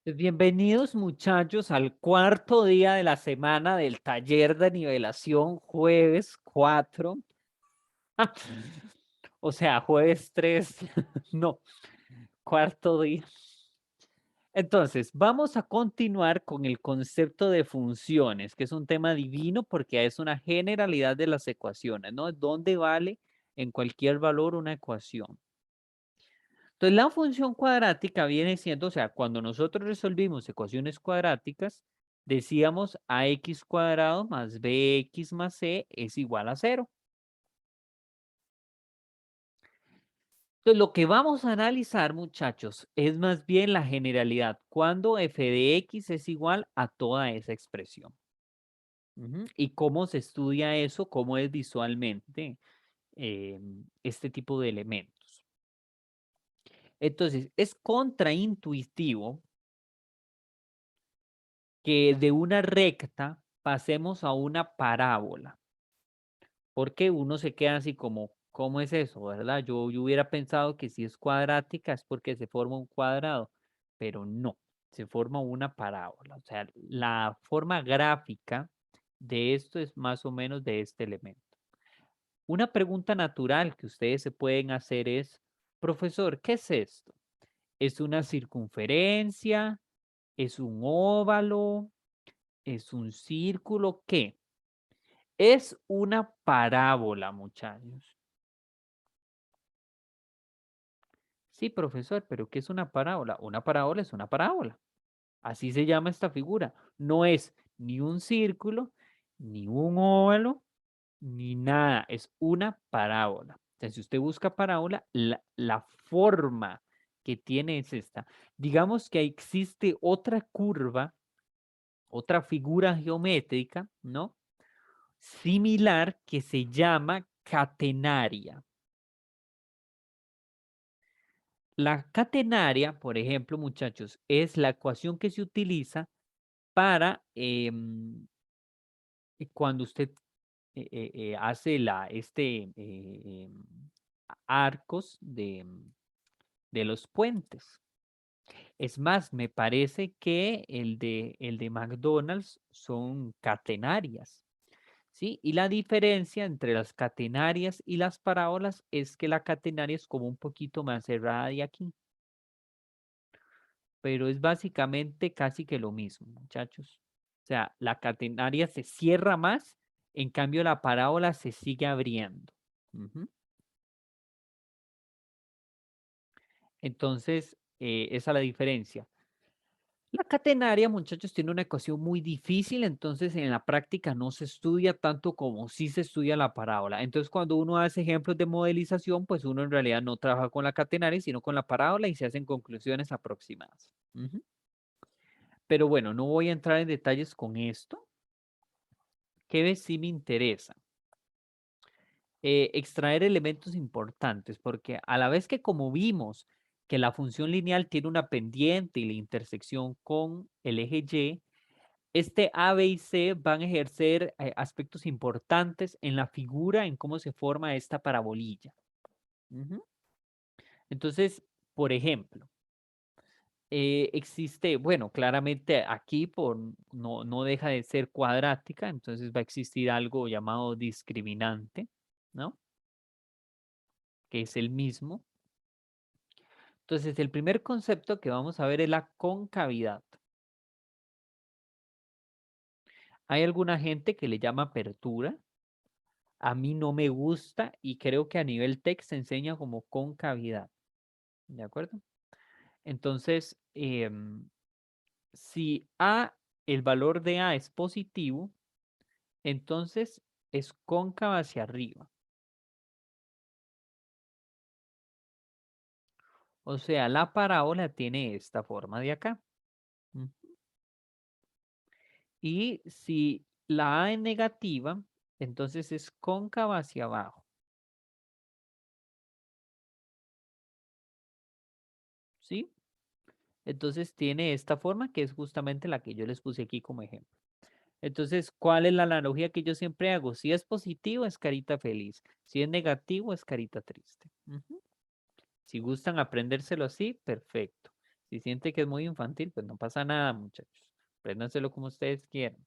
Bienvenidos muchachos al cuarto día de la semana del taller de nivelación, jueves 4. O sea, jueves 3, no, cuarto día. Entonces, vamos a continuar con el concepto de funciones, que es un tema divino porque es una generalidad de las ecuaciones, ¿no? ¿Dónde vale en cualquier valor una ecuación? Entonces, la función cuadrática viene siendo, o sea, cuando nosotros resolvimos ecuaciones cuadráticas, decíamos ax cuadrado más bx más c es igual a 0. Entonces, lo que vamos a analizar, muchachos, es más bien la generalidad, cuando f de x es igual a toda esa expresión. Y cómo se estudia eso, cómo es visualmente este tipo de elementos. Entonces, es contraintuitivo que de una recta pasemos a una parábola, porque uno se queda así como, ¿cómo es eso, verdad? Yo hubiera pensado que si es cuadrática es porque se forma un cuadrado, pero no, se forma una parábola. O sea, la forma gráfica de esto es más o menos de este elemento. Una pregunta natural que ustedes se pueden hacer es, profesor, ¿qué es esto? ¿Es una circunferencia? ¿Es un óvalo? ¿Es un círculo? ¿Qué? Es una parábola, muchachos. Sí, profesor, pero ¿qué es una parábola? Una parábola es una parábola. Así se llama esta figura. No es ni un círculo, ni un óvalo, ni nada. Es una parábola. O sea, si usted busca parábola, la forma que tiene es esta. Digamos que existe otra curva, otra figura geométrica, ¿no? Similar que se llama catenaria. La catenaria, por ejemplo, muchachos, es la ecuación que se utiliza para cuando usted hace arcos de los puentes. Es más, me parece que el de McDonald's son catenarias. ¿Sí? Y la diferencia entre las catenarias y las parábolas es que la catenaria es como un poquito más cerrada de aquí, pero es básicamente casi que lo mismo, muchachos. O sea, la catenaria se cierra más, en cambio la parábola se sigue abriendo. Ujú. Entonces, esa es la diferencia. La catenaria, muchachos, tiene una ecuación muy difícil, entonces en la práctica no se estudia tanto como sí se estudia la parábola. Entonces, cuando uno hace ejemplos de modelización, pues uno en realidad no trabaja con la catenaria, sino con la parábola y se hacen conclusiones aproximadas. Pero bueno, no voy a entrar en detalles con esto. ¿Qué ves si me interesa? Extraer elementos importantes, porque a la vez que como vimos que la función lineal tiene una pendiente y la intersección con el eje Y, este A, B y C van a ejercer aspectos importantes en la figura, en cómo se forma esta parabolilla. Entonces, por ejemplo, existe, bueno, claramente aquí no deja de ser cuadrática, entonces va a existir algo llamado discriminante, ¿no? Que es el mismo. Entonces, el primer concepto que vamos a ver es la concavidad. Hay alguna gente que le llama apertura. A mí no me gusta y creo que a nivel TEC se enseña como concavidad. ¿De acuerdo? Entonces, si A, el valor de A es positivo, entonces es cóncava hacia arriba. O sea, la parábola tiene esta forma de acá. Mm. Y si la A es negativa, entonces es cóncava hacia abajo. ¿Sí? Entonces tiene esta forma que es justamente la que yo les puse aquí como ejemplo. Entonces, ¿cuál es la analogía que yo siempre hago? Si es positivo, es carita feliz. Si es negativo, es carita triste. Si gustan aprendérselo así, perfecto. Si siente que es muy infantil, pues no pasa nada, muchachos. Apréndanselo como ustedes quieran.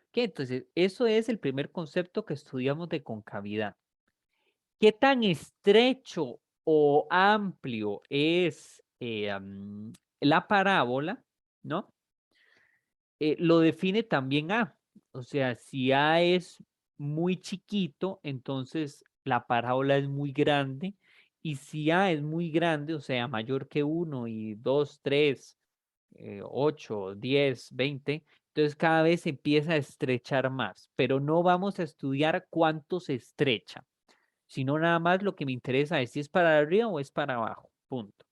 Ok, entonces, eso es el primer concepto que estudiamos de concavidad. ¿Qué tan estrecho o amplio es la parábola? ¿No? Lo define también A. O sea, si A es muy chiquito, entonces la parábola es muy grande. Y si A es muy grande, o sea, mayor que 1 y 2, 3, 8, 10, 20, entonces cada vez se empieza a estrechar más. Pero no vamos a estudiar cuánto se estrecha, sino nada más lo que me interesa es si es para arriba o es para abajo. Punto.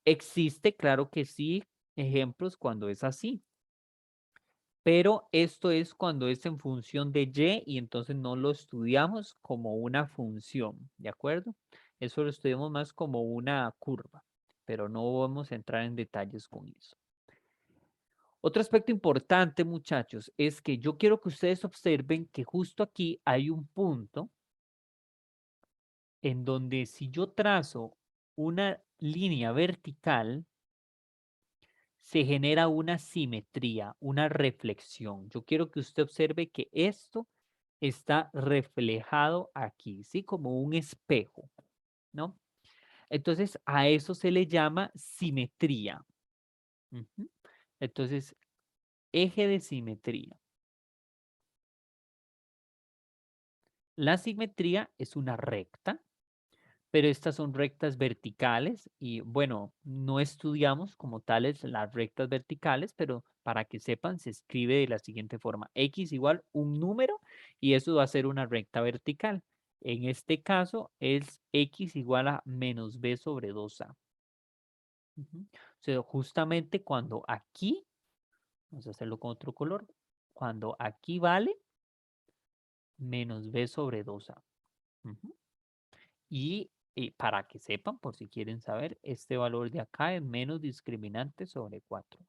Existe, claro que sí, ejemplos cuando es así. Pero esto es cuando es en función de y entonces no lo estudiamos como una función, ¿de acuerdo? Eso lo estudiamos más como una curva, pero no vamos a entrar en detalles con eso. Otro aspecto importante, muchachos, es que yo quiero que ustedes observen que justo aquí hay un punto en donde si yo trazo una línea vertical, se genera una simetría, una reflexión. Yo quiero que usted observe que esto está reflejado aquí, ¿sí? Como un espejo, ¿no? Entonces, a eso se le llama simetría. Ujú. Entonces, eje de simetría. La simetría es una recta, pero estas son rectas verticales y bueno, no estudiamos como tales las rectas verticales, pero para que sepan, se escribe de la siguiente forma: x igual un número y eso va a ser una recta vertical. En este caso es x igual a menos b sobre 2a. Ujú. O sea, justamente cuando aquí, vamos a hacerlo con otro color, cuando aquí vale menos b sobre 2a. Ujú. Y para que sepan, por si quieren saber, este valor de acá es menos discriminante sobre 4.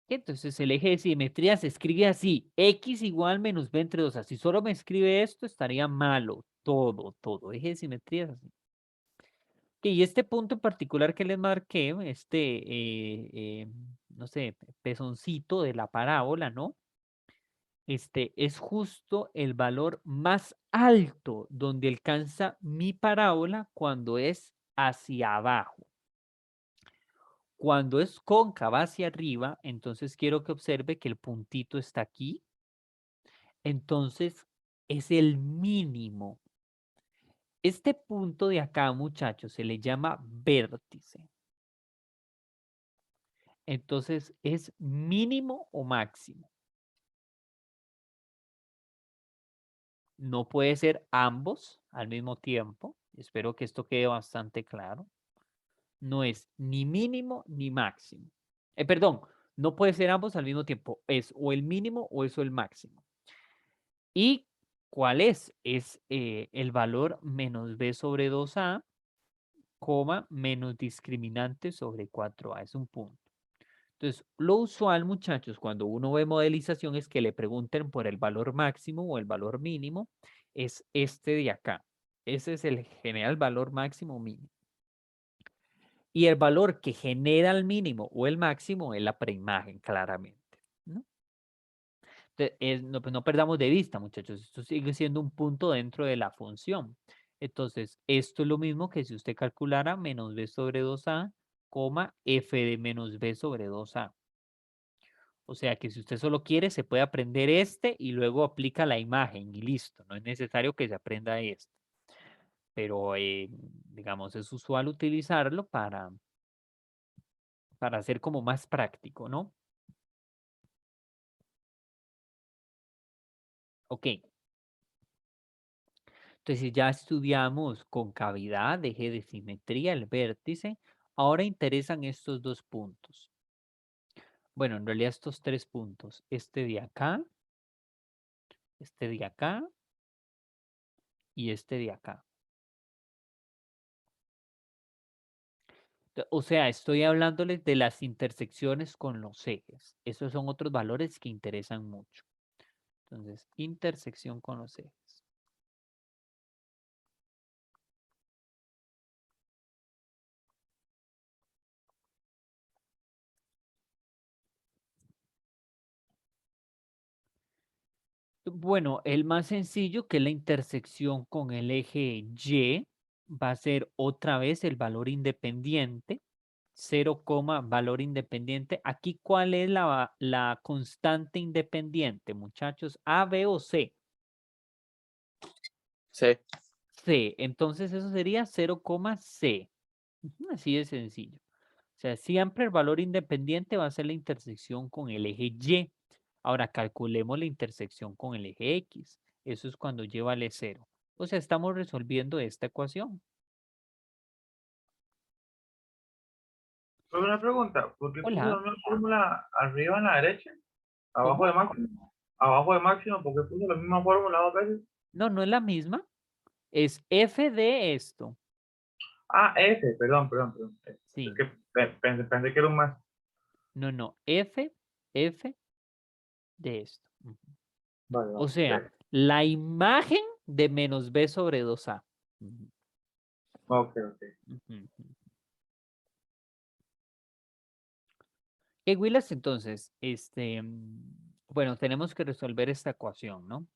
Entonces el eje de simetría se escribe así: x igual menos b entre 2. Si solo me escribe esto, estaría malo. Todo, todo. Eje de simetría es así. Y este punto en particular que les marqué, no sé, pezoncito de la parábola, ¿no? Este es justo el valor más alto donde alcanza mi parábola cuando es hacia abajo. Cuando es cóncava hacia arriba, entonces quiero que observe que el puntito está aquí. Entonces es el mínimo. Este punto de acá, muchachos, se le llama vértice. Entonces es mínimo o máximo. No puede ser ambos al mismo tiempo. Espero que esto quede bastante claro. No es ni mínimo ni máximo. Perdón, no puede ser ambos al mismo tiempo. Es o el mínimo o eso el máximo. ¿Y cuál es? Es el valor menos b sobre 2a, coma, menos discriminante sobre 4a. Es un punto. Entonces, lo usual, muchachos, cuando uno ve modelización es que le pregunten por el valor máximo o el valor mínimo. Es este de acá. Ese es el general valor máximo o mínimo. Y el valor que genera el mínimo o el máximo es la preimagen, claramente, ¿no? No, pues no perdamos de vista, muchachos, esto sigue siendo un punto dentro de la función. Entonces, esto es lo mismo que si usted calculara menos b sobre 2a, coma, f de menos b sobre 2a. O sea que si usted solo quiere, se puede aprender este y luego aplica la imagen y listo. No es necesario que se aprenda esto. Pero, digamos, es usual utilizarlo para hacer como más práctico, ¿no? Ok. Entonces ya estudiamos concavidad, eje de simetría, el vértice. Ahora interesan estos dos puntos. Bueno, en realidad estos tres puntos. Este de acá y este de acá. O sea, estoy hablándoles de las intersecciones con los ejes. Esos son otros valores que interesan mucho. Entonces, intersección con los ejes. Bueno, el más sencillo, que es la intersección con el eje Y, va a ser otra vez el valor independiente, 0, valor independiente. Aquí, ¿cuál es la constante independiente, muchachos? ¿A, B o C? C. C. Entonces, eso sería 0, C. Así de sencillo. O sea, siempre el valor independiente va a ser la intersección con el eje Y. Ahora calculemos la intersección con el eje X. Eso es cuando Y vale 0. O sea, estamos resolviendo esta ecuación. Pero una pregunta, ¿por qué puso Hola, la misma fórmula arriba en la derecha? Abajo ¿cómo? de máximo. Abajo de máximo, ¿por qué puso la misma fórmula dos veces? No, no es la misma. Es f de esto. Ah, F, perdón. Es Sí. que pensé que era un más. No, no. F de esto. Ujú. Vale, O vale. sea, la imagen de menos b sobre 2a. Ujú, Ok. ujú, ujú. Willis, entonces, bueno, tenemos que resolver esta ecuación, ¿no?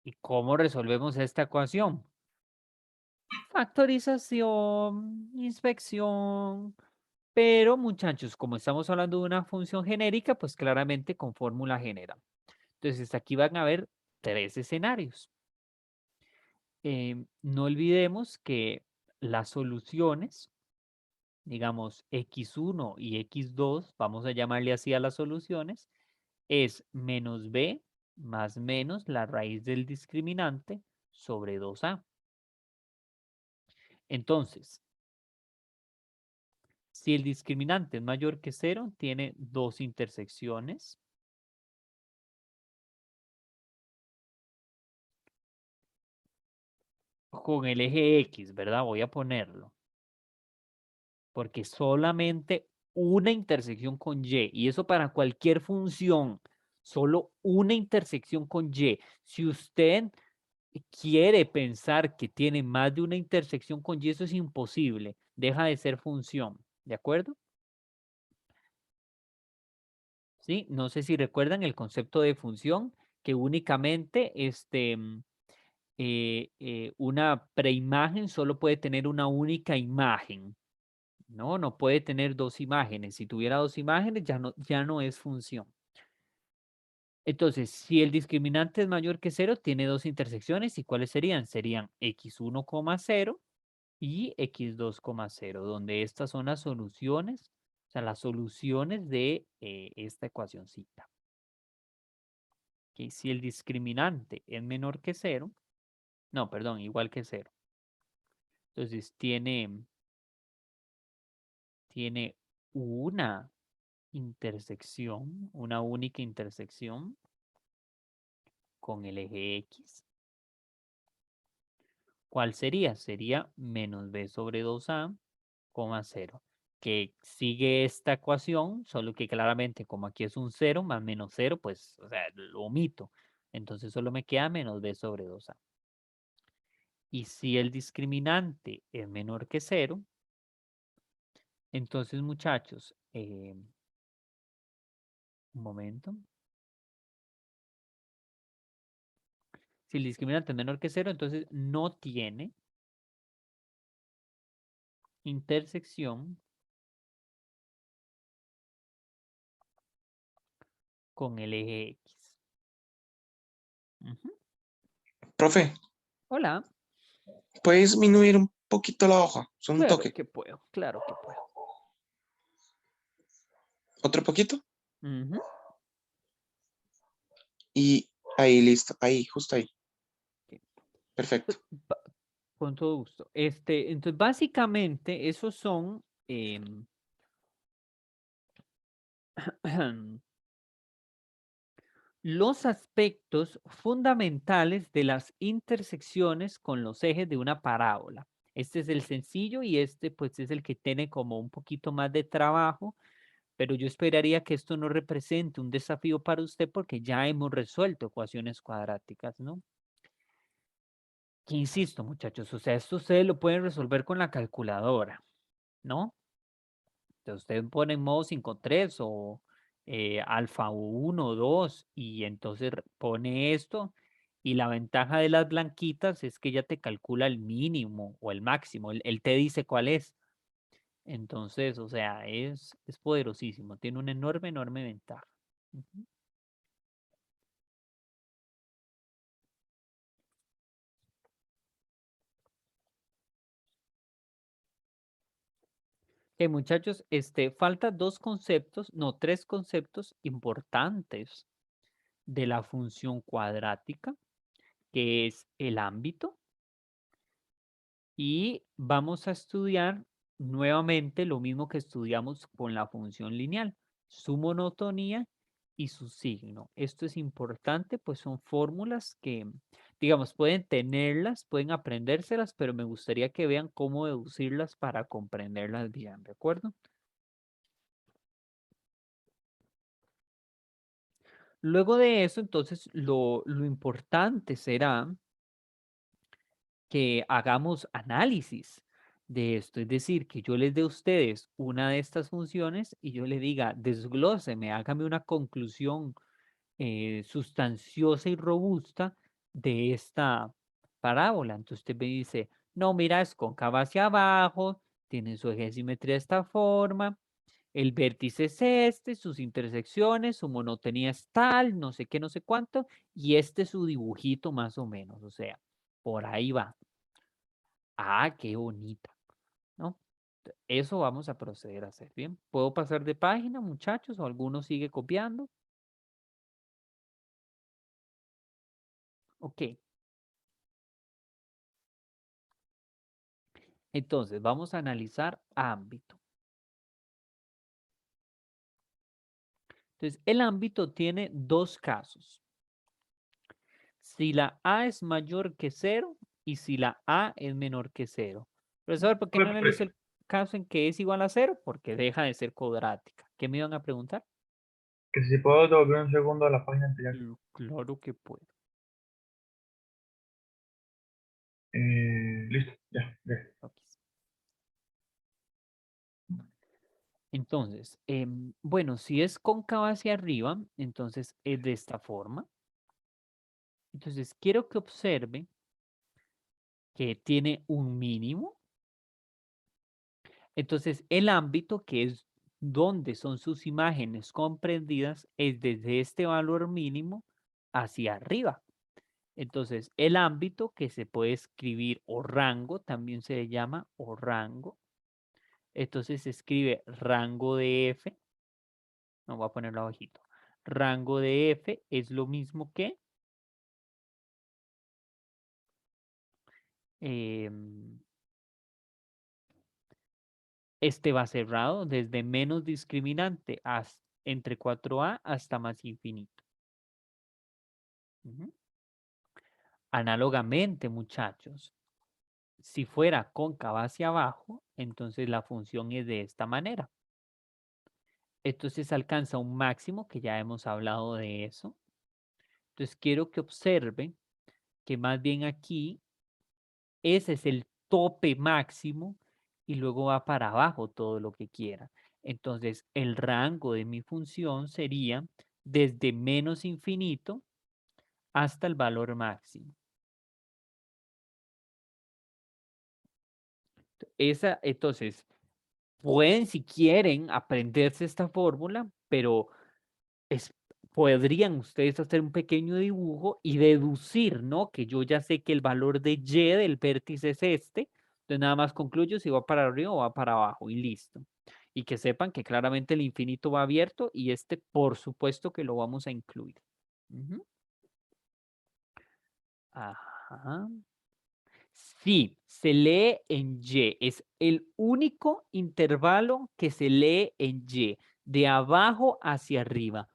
¿Y cómo resolvemos esta ecuación? Factorización, inspección, pero muchachos, como estamos hablando de una función genérica, pues claramente con fórmula general. Entonces, aquí van a haber tres escenarios. No olvidemos que las soluciones, digamos x1 y x2, vamos a llamarle así a las soluciones, es menos b más menos la raíz del discriminante sobre 2a. Entonces, si el discriminante es mayor que 0, tiene dos intersecciones. Con el eje X, ¿verdad? Voy a ponerlo. Porque solamente una intersección con Y, y eso para cualquier función, solo una intersección con Y. Si usted quiere pensar que tiene más de una intersección con Y, eso es imposible, deja de ser función, ¿de acuerdo? ¿Sí? No sé si recuerdan el concepto de función, que únicamente una preimagen solo puede tener una única imagen. No, no puede tener dos imágenes. Si tuviera dos imágenes, ya no es función. Entonces, si el discriminante es mayor que 0, tiene dos intersecciones. ¿Y cuáles serían? Serían x1,0 y x2,0, donde estas son las soluciones, o sea, las soluciones de esta ecuacioncita. Si el discriminante es menor que 0, no, perdón, igual que 0. Entonces, tiene una intersección, una única intersección con el eje X. ¿Cuál sería? Sería menos b sobre 2a, 0, que sigue esta ecuación, solo que claramente como aquí es un 0 más menos 0, pues, o sea, lo omito. Entonces solo me queda menos b sobre 2a. Y si el discriminante es menor que 0, entonces muchachos, un momento. Si el discriminante es menor que 0, entonces no tiene intersección con el eje X. Ujú. Profe, Hola, ¿puedes disminuir un poquito la hoja? Son un claro toque. que puedo, claro que puedo. ¿Otro poquito? Ujú. Y ahí, listo. Ahí, justo ahí. Ok. Perfecto. Ba- Con todo gusto. Entonces, básicamente, esos son los aspectos fundamentales de las intersecciones con los ejes de una parábola. Este es el sencillo y este pues es el que tiene como un poquito más de trabajo, pero yo esperaría que esto no represente un desafío para usted porque ya hemos resuelto ecuaciones cuadráticas, ¿no? Que insisto, muchachos, o sea, esto ustedes lo pueden resolver con la calculadora, ¿no? Entonces, usted pone en modo 5.3 o alfa 1, 2, y entonces pone esto. Y la ventaja de las blanquitas es que ya te calcula el mínimo o el máximo, él te dice cuál es. Entonces, o sea, es poderosísimo, tiene una enorme, enorme ventaja. Ujú. Muchachos, falta dos conceptos, no, tres conceptos importantes de la función cuadrática, que es el ámbito, y vamos a estudiar nuevamente lo mismo que estudiamos con la función lineal, su monotonía y su signo. Esto es importante, pues son fórmulas que, digamos, pueden tenerlas, pueden aprendérselas, pero me gustaría que vean cómo deducirlas para comprenderlas bien, ¿de acuerdo? Luego de eso, entonces, lo importante será que hagamos análisis de esto, es decir, que yo les dé a ustedes una de estas funciones y yo les diga, desglóseme, hágame una conclusión sustanciosa y robusta de esta parábola. Entonces usted me dice, no, mira, es cóncava hacia abajo, tiene su eje de simetría de esta forma, el vértice es este, sus intersecciones, su monotonía es tal, no sé qué, no sé cuánto, y este es su dibujito más o menos, o sea, por ahí va. Ah, qué bonita, ¿no? Eso vamos a proceder a hacer, ¿bien? ¿Puedo pasar de página, muchachos, o alguno sigue copiando? Ok, entonces vamos a analizar ámbito. Entonces, el ámbito tiene dos casos. Si la A es mayor que cero y si la A es menor que cero. Profesor, ¿por qué no analizo el caso en que es igual a cero? Porque deja de ser cuadrática. ¿Qué me iban a preguntar? Que si puedo devolver un segundo a la página anterior. Claro que puedo. Listo, ya, ya. Ok. Entonces, bueno, si es cóncava hacia arriba, entonces es de esta forma. Entonces, quiero que observe que tiene un mínimo. Entonces, el ámbito, que es donde son sus imágenes comprendidas, es desde este valor mínimo hacia arriba. Entonces, el ámbito que se puede escribir o rango, también se le llama o rango. Entonces se escribe rango de F. No voy a ponerlo abajito. Rango de F es lo mismo que em, este va cerrado desde menos discriminante entre 4A hasta más infinito. Ujú. Análogamente, muchachos, si fuera cóncava hacia abajo, entonces la función es de esta manera. Entonces alcanza un máximo, que ya hemos hablado de eso. Entonces quiero que observen que más bien aquí ese es el tope máximo y luego va para abajo todo lo que quiera. Entonces el rango de mi función sería desde menos infinito hasta el valor máximo. Entonces, pueden, si quieren, aprenderse esta fórmula, pero es, podrían ustedes hacer un pequeño dibujo y deducir, ¿no? Que yo ya sé que el valor de Y del vértice es este, entonces nada más concluyo si va para arriba o va para abajo y listo. Y que sepan que claramente el infinito va abierto y este, por supuesto que lo vamos a incluir. Ujú. Ajá. Sí, se lee en Y. Es el único intervalo que se lee en Y, de abajo hacia arriba.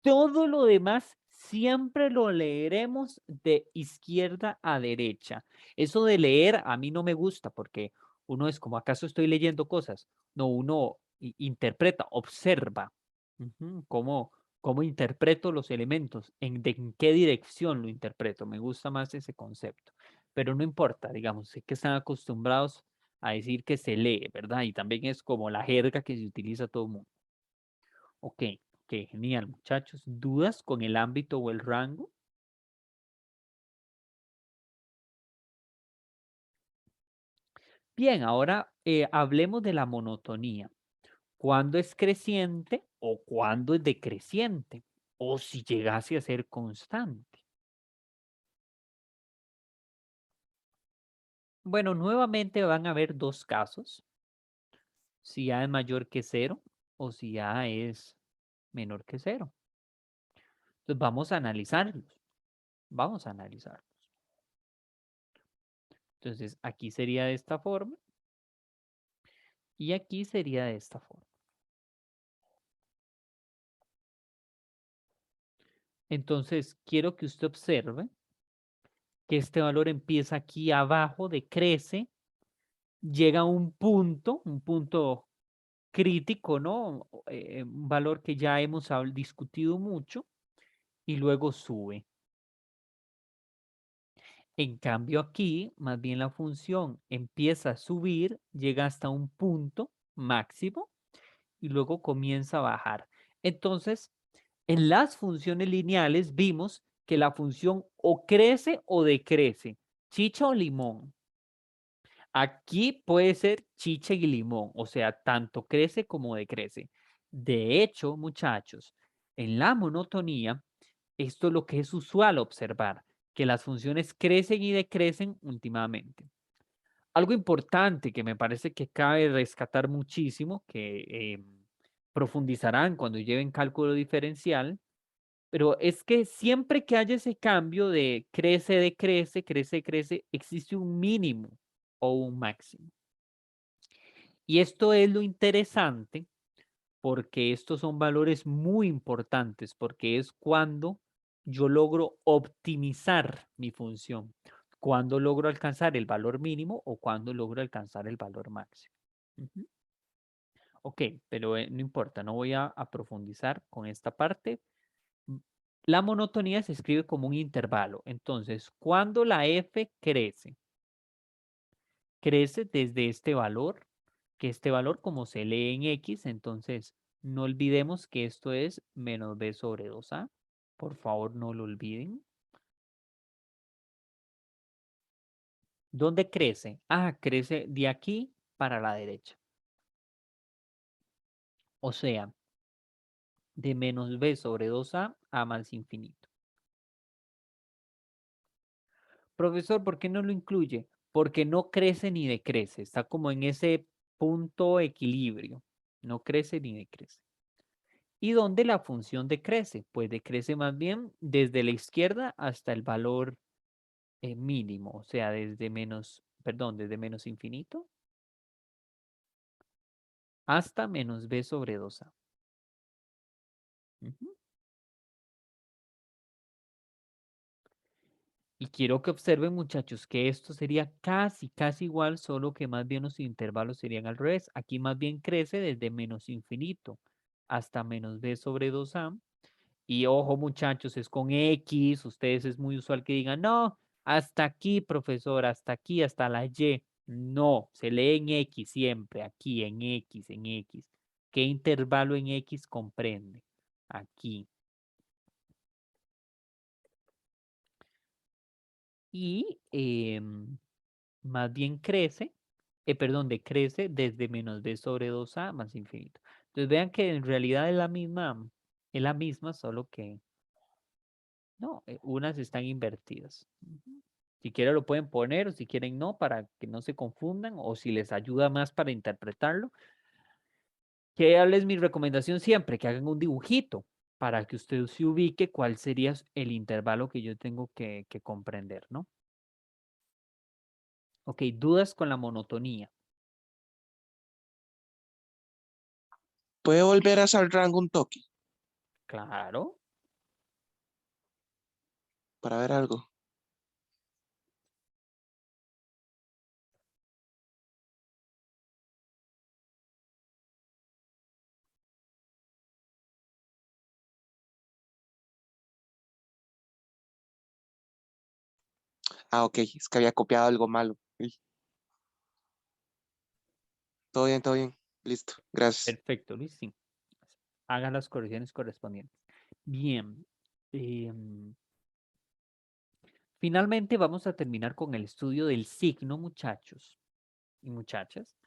Todo lo demás siempre lo leeremos de izquierda a derecha. Eso de leer a mí no me gusta porque uno es como, ¿acaso estoy leyendo cosas? No, uno interpreta, observa. Ujú. ¿Cómo interpreto los elementos? ¿En qué dirección lo interpreto? Me gusta más ese concepto. Pero no importa, digamos, sé que están acostumbrados a decir que se lee, ¿verdad? Y también es como la jerga que se utiliza todo el mundo. Ok, ok. Ok, genial, muchachos. ¿Dudas con el ámbito o el rango? Bien, ahora hablemos de la monotonía. ¿Cuándo es creciente o cuándo es decreciente? O si llegase a ser constante. Bueno, nuevamente van a haber dos casos. Si A es mayor que cero o si A es menor que cero. Entonces vamos a analizarlos. Vamos a analizarlos. Entonces aquí sería de esta forma y aquí sería de esta forma. Entonces quiero que usted observe que este valor empieza aquí abajo, decrece, llega a un punto crítico, ¿no? Un valor que ya hemos discutido mucho y luego sube. En cambio aquí, más bien la función empieza a subir, llega hasta un punto máximo y luego comienza a bajar. Entonces, en las funciones lineales vimos que la función o crece o decrece, chicha o limón. Aquí puede ser chicha y limón, o sea, tanto crece como decrece. De hecho, muchachos, en la monotonía, esto es lo que es usual observar, que las funciones crecen y decrecen últimamente. Algo importante que me parece que cabe rescatar muchísimo, que profundizarán cuando lleven cálculo diferencial, pero es que siempre que haya ese cambio de crece, decrece, crece, crece, existe un mínimo o un máximo. Y esto es lo interesante porque estos son valores muy importantes, porque es cuando yo logro optimizar mi función, cuando logro alcanzar el valor mínimo o cuando logro alcanzar el valor máximo. Ujú. Ok, pero no importa, no voy a profundizar con esta parte. Mm, La monotonía se escribe como un intervalo. Entonces, cuando la f crece, crece desde este valor, que este valor como se lee en X, entonces no olvidemos que esto es menos b sobre 2a. Por favor, no lo olviden. ¿Dónde crece? Ah, crece de aquí para la derecha. O sea, de menos b sobre 2a a más infinito. Profesor, ¿por qué no lo incluye? Porque no crece ni decrece. Está como en ese punto equilibrio. No crece ni decrece. ¿Y dónde la función decrece? Pues decrece más bien desde la izquierda hasta el valor mínimo, o sea, desde menos, perdón, desde menos infinito hasta menos b sobre 2a. Ujú. Y quiero que observen, muchachos, que esto sería casi igual, solo que más bien los intervalos serían al revés. Aquí más bien crece desde menos infinito hasta menos b sobre 2a. Y ojo, muchachos, es con X. Ustedes es muy usual que digan, no, hasta aquí, profesor, hasta aquí, hasta la Y. No, se lee en X siempre, aquí, en X, en X. ¿Qué intervalo en X comprende? Aquí. Y más bien crece, perdón, decrece desde menos b sobre 2a más infinito. Entonces vean que en realidad es la misma, solo que no, unas están invertidas. Ujú. Si quieren lo pueden poner, o si quieren no, para que no se confundan, o si les ayuda más para interpretarlo. Que es mi recomendación siempre, que hagan un dibujito para que usted se ubique cuál sería el intervalo que yo tengo que comprender, ¿no? Ok, dudas con la monotonía. ¿Puede volver a hacer rango un toque Claro. para ver algo? Ah, ok, es que había copiado algo malo. Uy, todo bien, listo, gracias. Perfecto, Luis, sí. haga las correcciones correspondientes. Bien. em, Finalmente vamos a terminar con el estudio del signo, muchachos y muchachas.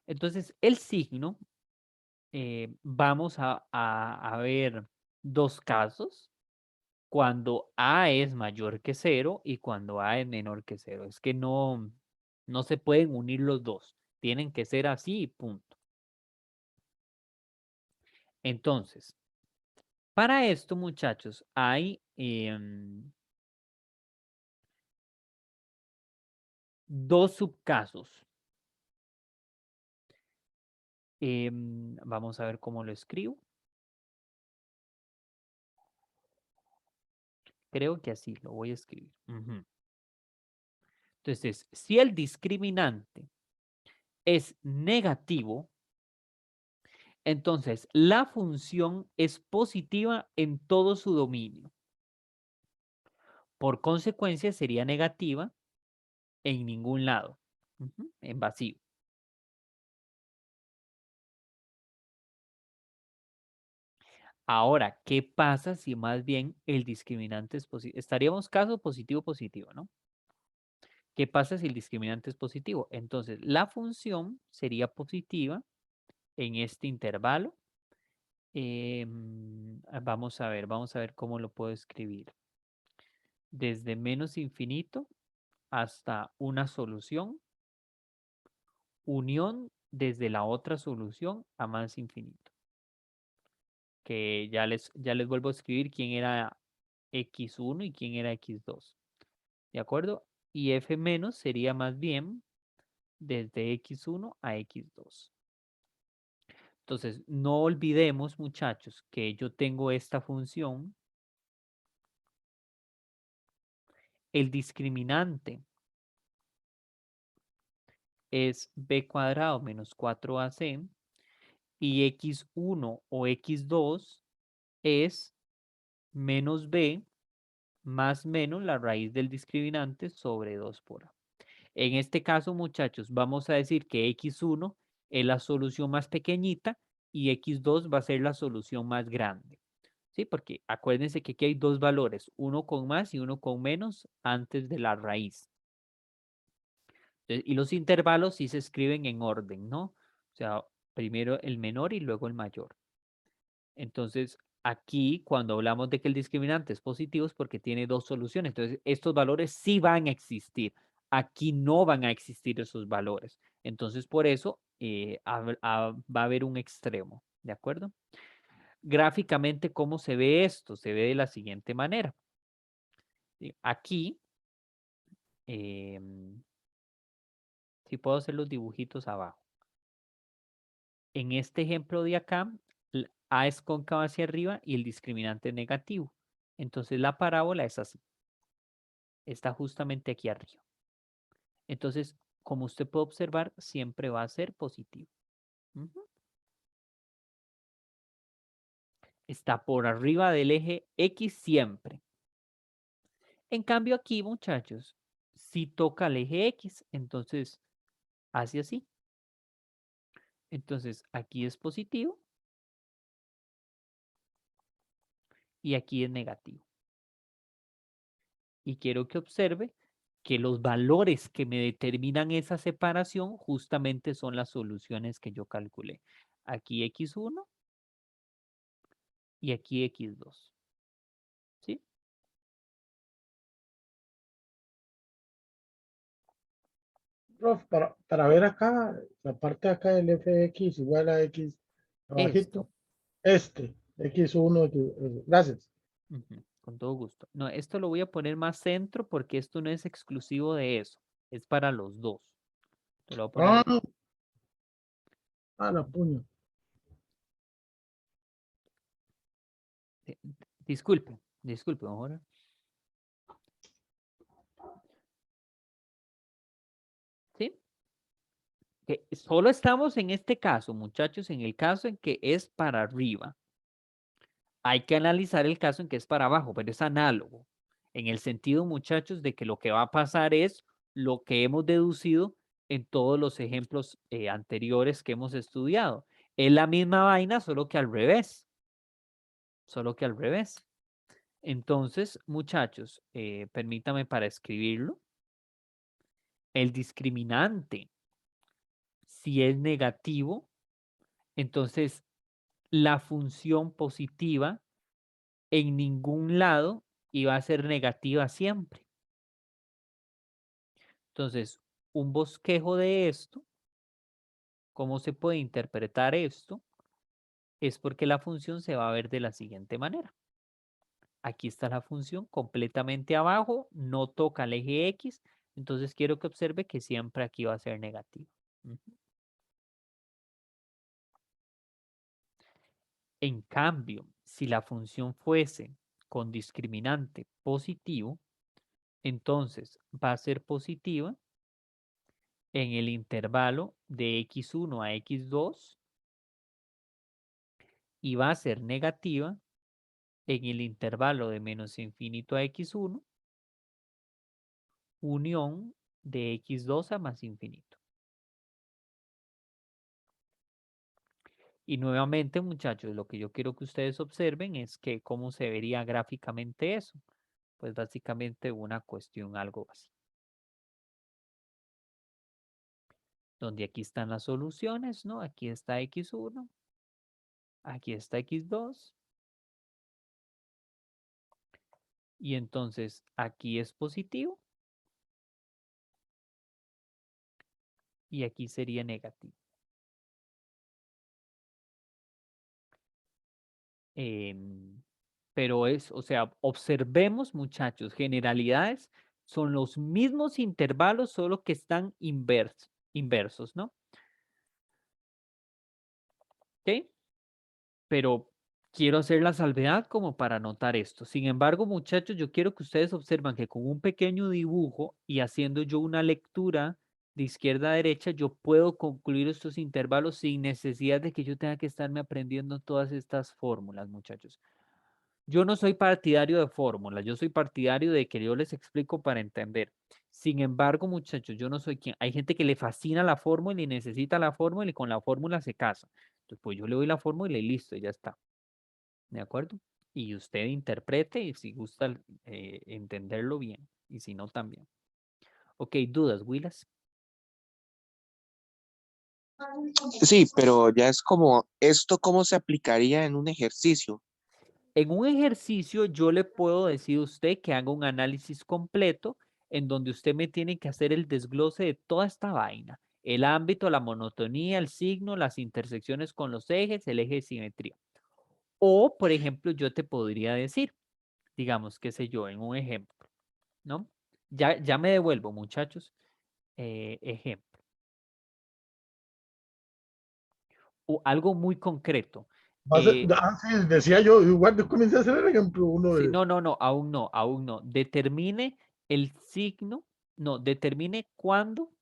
Entonces, el signo, vamos a ver dos casos, cuando A es mayor que 0 y cuando A es menor que 0. Es que no se pueden unir los dos, tienen que ser así y punto. Entonces, para esto, muchachos, hay dos subcasos. Vamos a ver cómo lo escribo. Creo que así lo voy a escribir. Ujú. Entonces, si el discriminante es negativo, entonces la función es positiva en todo su dominio. Por consecuencia, sería negativa en ningún lado, en vacío. Ahora, ¿qué pasa si más bien el discriminante es positivo? Estaríamos caso positivo-positivo, ¿no? ¿Qué pasa si el discriminante es positivo? Entonces, la función sería positiva en este intervalo. Vamos a ver cómo lo puedo escribir. Desde menos infinito hasta una solución, unión desde la otra solución a más infinito. Que ya les vuelvo a escribir quién era x1 y quién era x2. ¿De acuerdo? Y f menos sería más bien desde x1 a x2. Entonces, no olvidemos, muchachos, que yo tengo esta función. El discriminante es b cuadrado menos 4ac y x1 o x2 es menos b más menos la raíz del discriminante sobre 2 por a. En este caso, muchachos, vamos a decir que x1 es la solución más pequeñita y x2 va a ser la solución más grande. ¿Sí? Porque acuérdense que aquí hay dos valores, uno con más y uno con menos antes de la raíz. Y los intervalos sí se escriben en orden, ¿no? O sea, primero el menor y luego el mayor. Entonces, aquí cuando hablamos de que el discriminante es positivo es porque tiene dos soluciones. Entonces, estos valores sí van a existir. Aquí no van a existir esos valores. Entonces, por eso va a haber un extremo, ¿de acuerdo? Gráficamente, ¿cómo se ve esto? Se ve de la siguiente manera. Aquí, si puedo hacer los dibujitos abajo. En este ejemplo de acá, A es cóncava hacia arriba y el discriminante es negativo. Entonces la parábola es así. Está justamente aquí arriba. Entonces, como usted puede observar, siempre va a ser positivo. Está por arriba del eje X siempre. En cambio aquí, muchachos, si toca el eje X, entonces hace así. Entonces aquí es positivo y aquí es negativo. Y quiero que observe que los valores que me determinan esa separación justamente son las soluciones que yo calculé. Aquí x1 y aquí x2. ¿Sí? Prof, para ver acá, la parte de acá del fx igual a x abajito, Esto. x1, gracias. Con todo gusto. No, esto lo voy a poner más centro porque esto no es exclusivo de eso. Es para los dos. Te lo voy a poner. La puño. Disculpe, disculpe, ahora. ¿Sí? Que solo estamos en este caso, muchachos, en el caso en que es para arriba. Hay que analizar el caso en que es para abajo, pero es análogo. En el sentido, muchachos, de que lo que va a pasar es lo que hemos deducido en todos los ejemplos anteriores que hemos estudiado. Es la misma vaina, solo que al revés. Solo que al revés. Entonces, muchachos, permítame para escribirlo. El discriminante, si es negativo, entonces la función positiva en ningún lado iba a ser negativa siempre. Entonces, un bosquejo de esto, ¿cómo se puede interpretar esto? Es porque la función se va a ver de la siguiente manera. Aquí está la función completamente abajo, no toca el eje X, entonces quiero que observe que siempre aquí va a ser negativo. En cambio, si la función fuese con discriminante positivo, entonces va a ser positiva en el intervalo de x1 a x2 y va a ser negativa en el intervalo de menos infinito a x1 unión de x2 a más infinito. Y nuevamente, muchachos, lo que yo quiero que ustedes observen es que cómo se vería gráficamente eso. Pues básicamente una cuestión algo así. Donde aquí están las soluciones, ¿no? Aquí está x1, aquí está x2. Y entonces aquí es positivo. Y aquí sería negativo. Pero es, o sea, observemos, muchachos, generalidades son los mismos intervalos, solo que están inversos, ¿no? ¿Ok? Pero quiero hacer la salvedad como para notar esto. Sin embargo, muchachos, yo quiero que ustedes observen que con un pequeño dibujo y haciendo yo una lectura de izquierda a derecha, yo puedo concluir estos intervalos sin necesidad de que yo tenga que estarme aprendiendo todas estas fórmulas, muchachos. Yo no soy partidario de fórmulas, yo soy partidario de que yo les explico para entender. Sin embargo, muchachos, yo no soy quien. Hay gente que le fascina la fórmula y necesita la fórmula y con la fórmula se casa. Entonces, pues yo le doy la fórmula y listo, y ya está. ¿De acuerdo? Y usted interprete y si gusta entenderlo bien, y si no, también. Ok, dudas, Willas. Sí, pero ya es como, ¿esto cómo se aplicaría en un ejercicio? En un ejercicio yo le puedo decir a usted que haga un análisis completo en donde usted me tiene que hacer el desglose de toda esta vaina. El ámbito, la monotonía, el signo, las intersecciones con los ejes, el eje de simetría. O, por ejemplo, yo te podría decir, digamos, qué sé yo, en un ejemplo, ¿no? Ya me devuelvo, muchachos. Ejemplo. O algo muy concreto. Sí, decía yo, igual comencé a hacer el ejemplo uno Sí, de... no, aún no, aún no. Determine el signo, no, determine cuándo,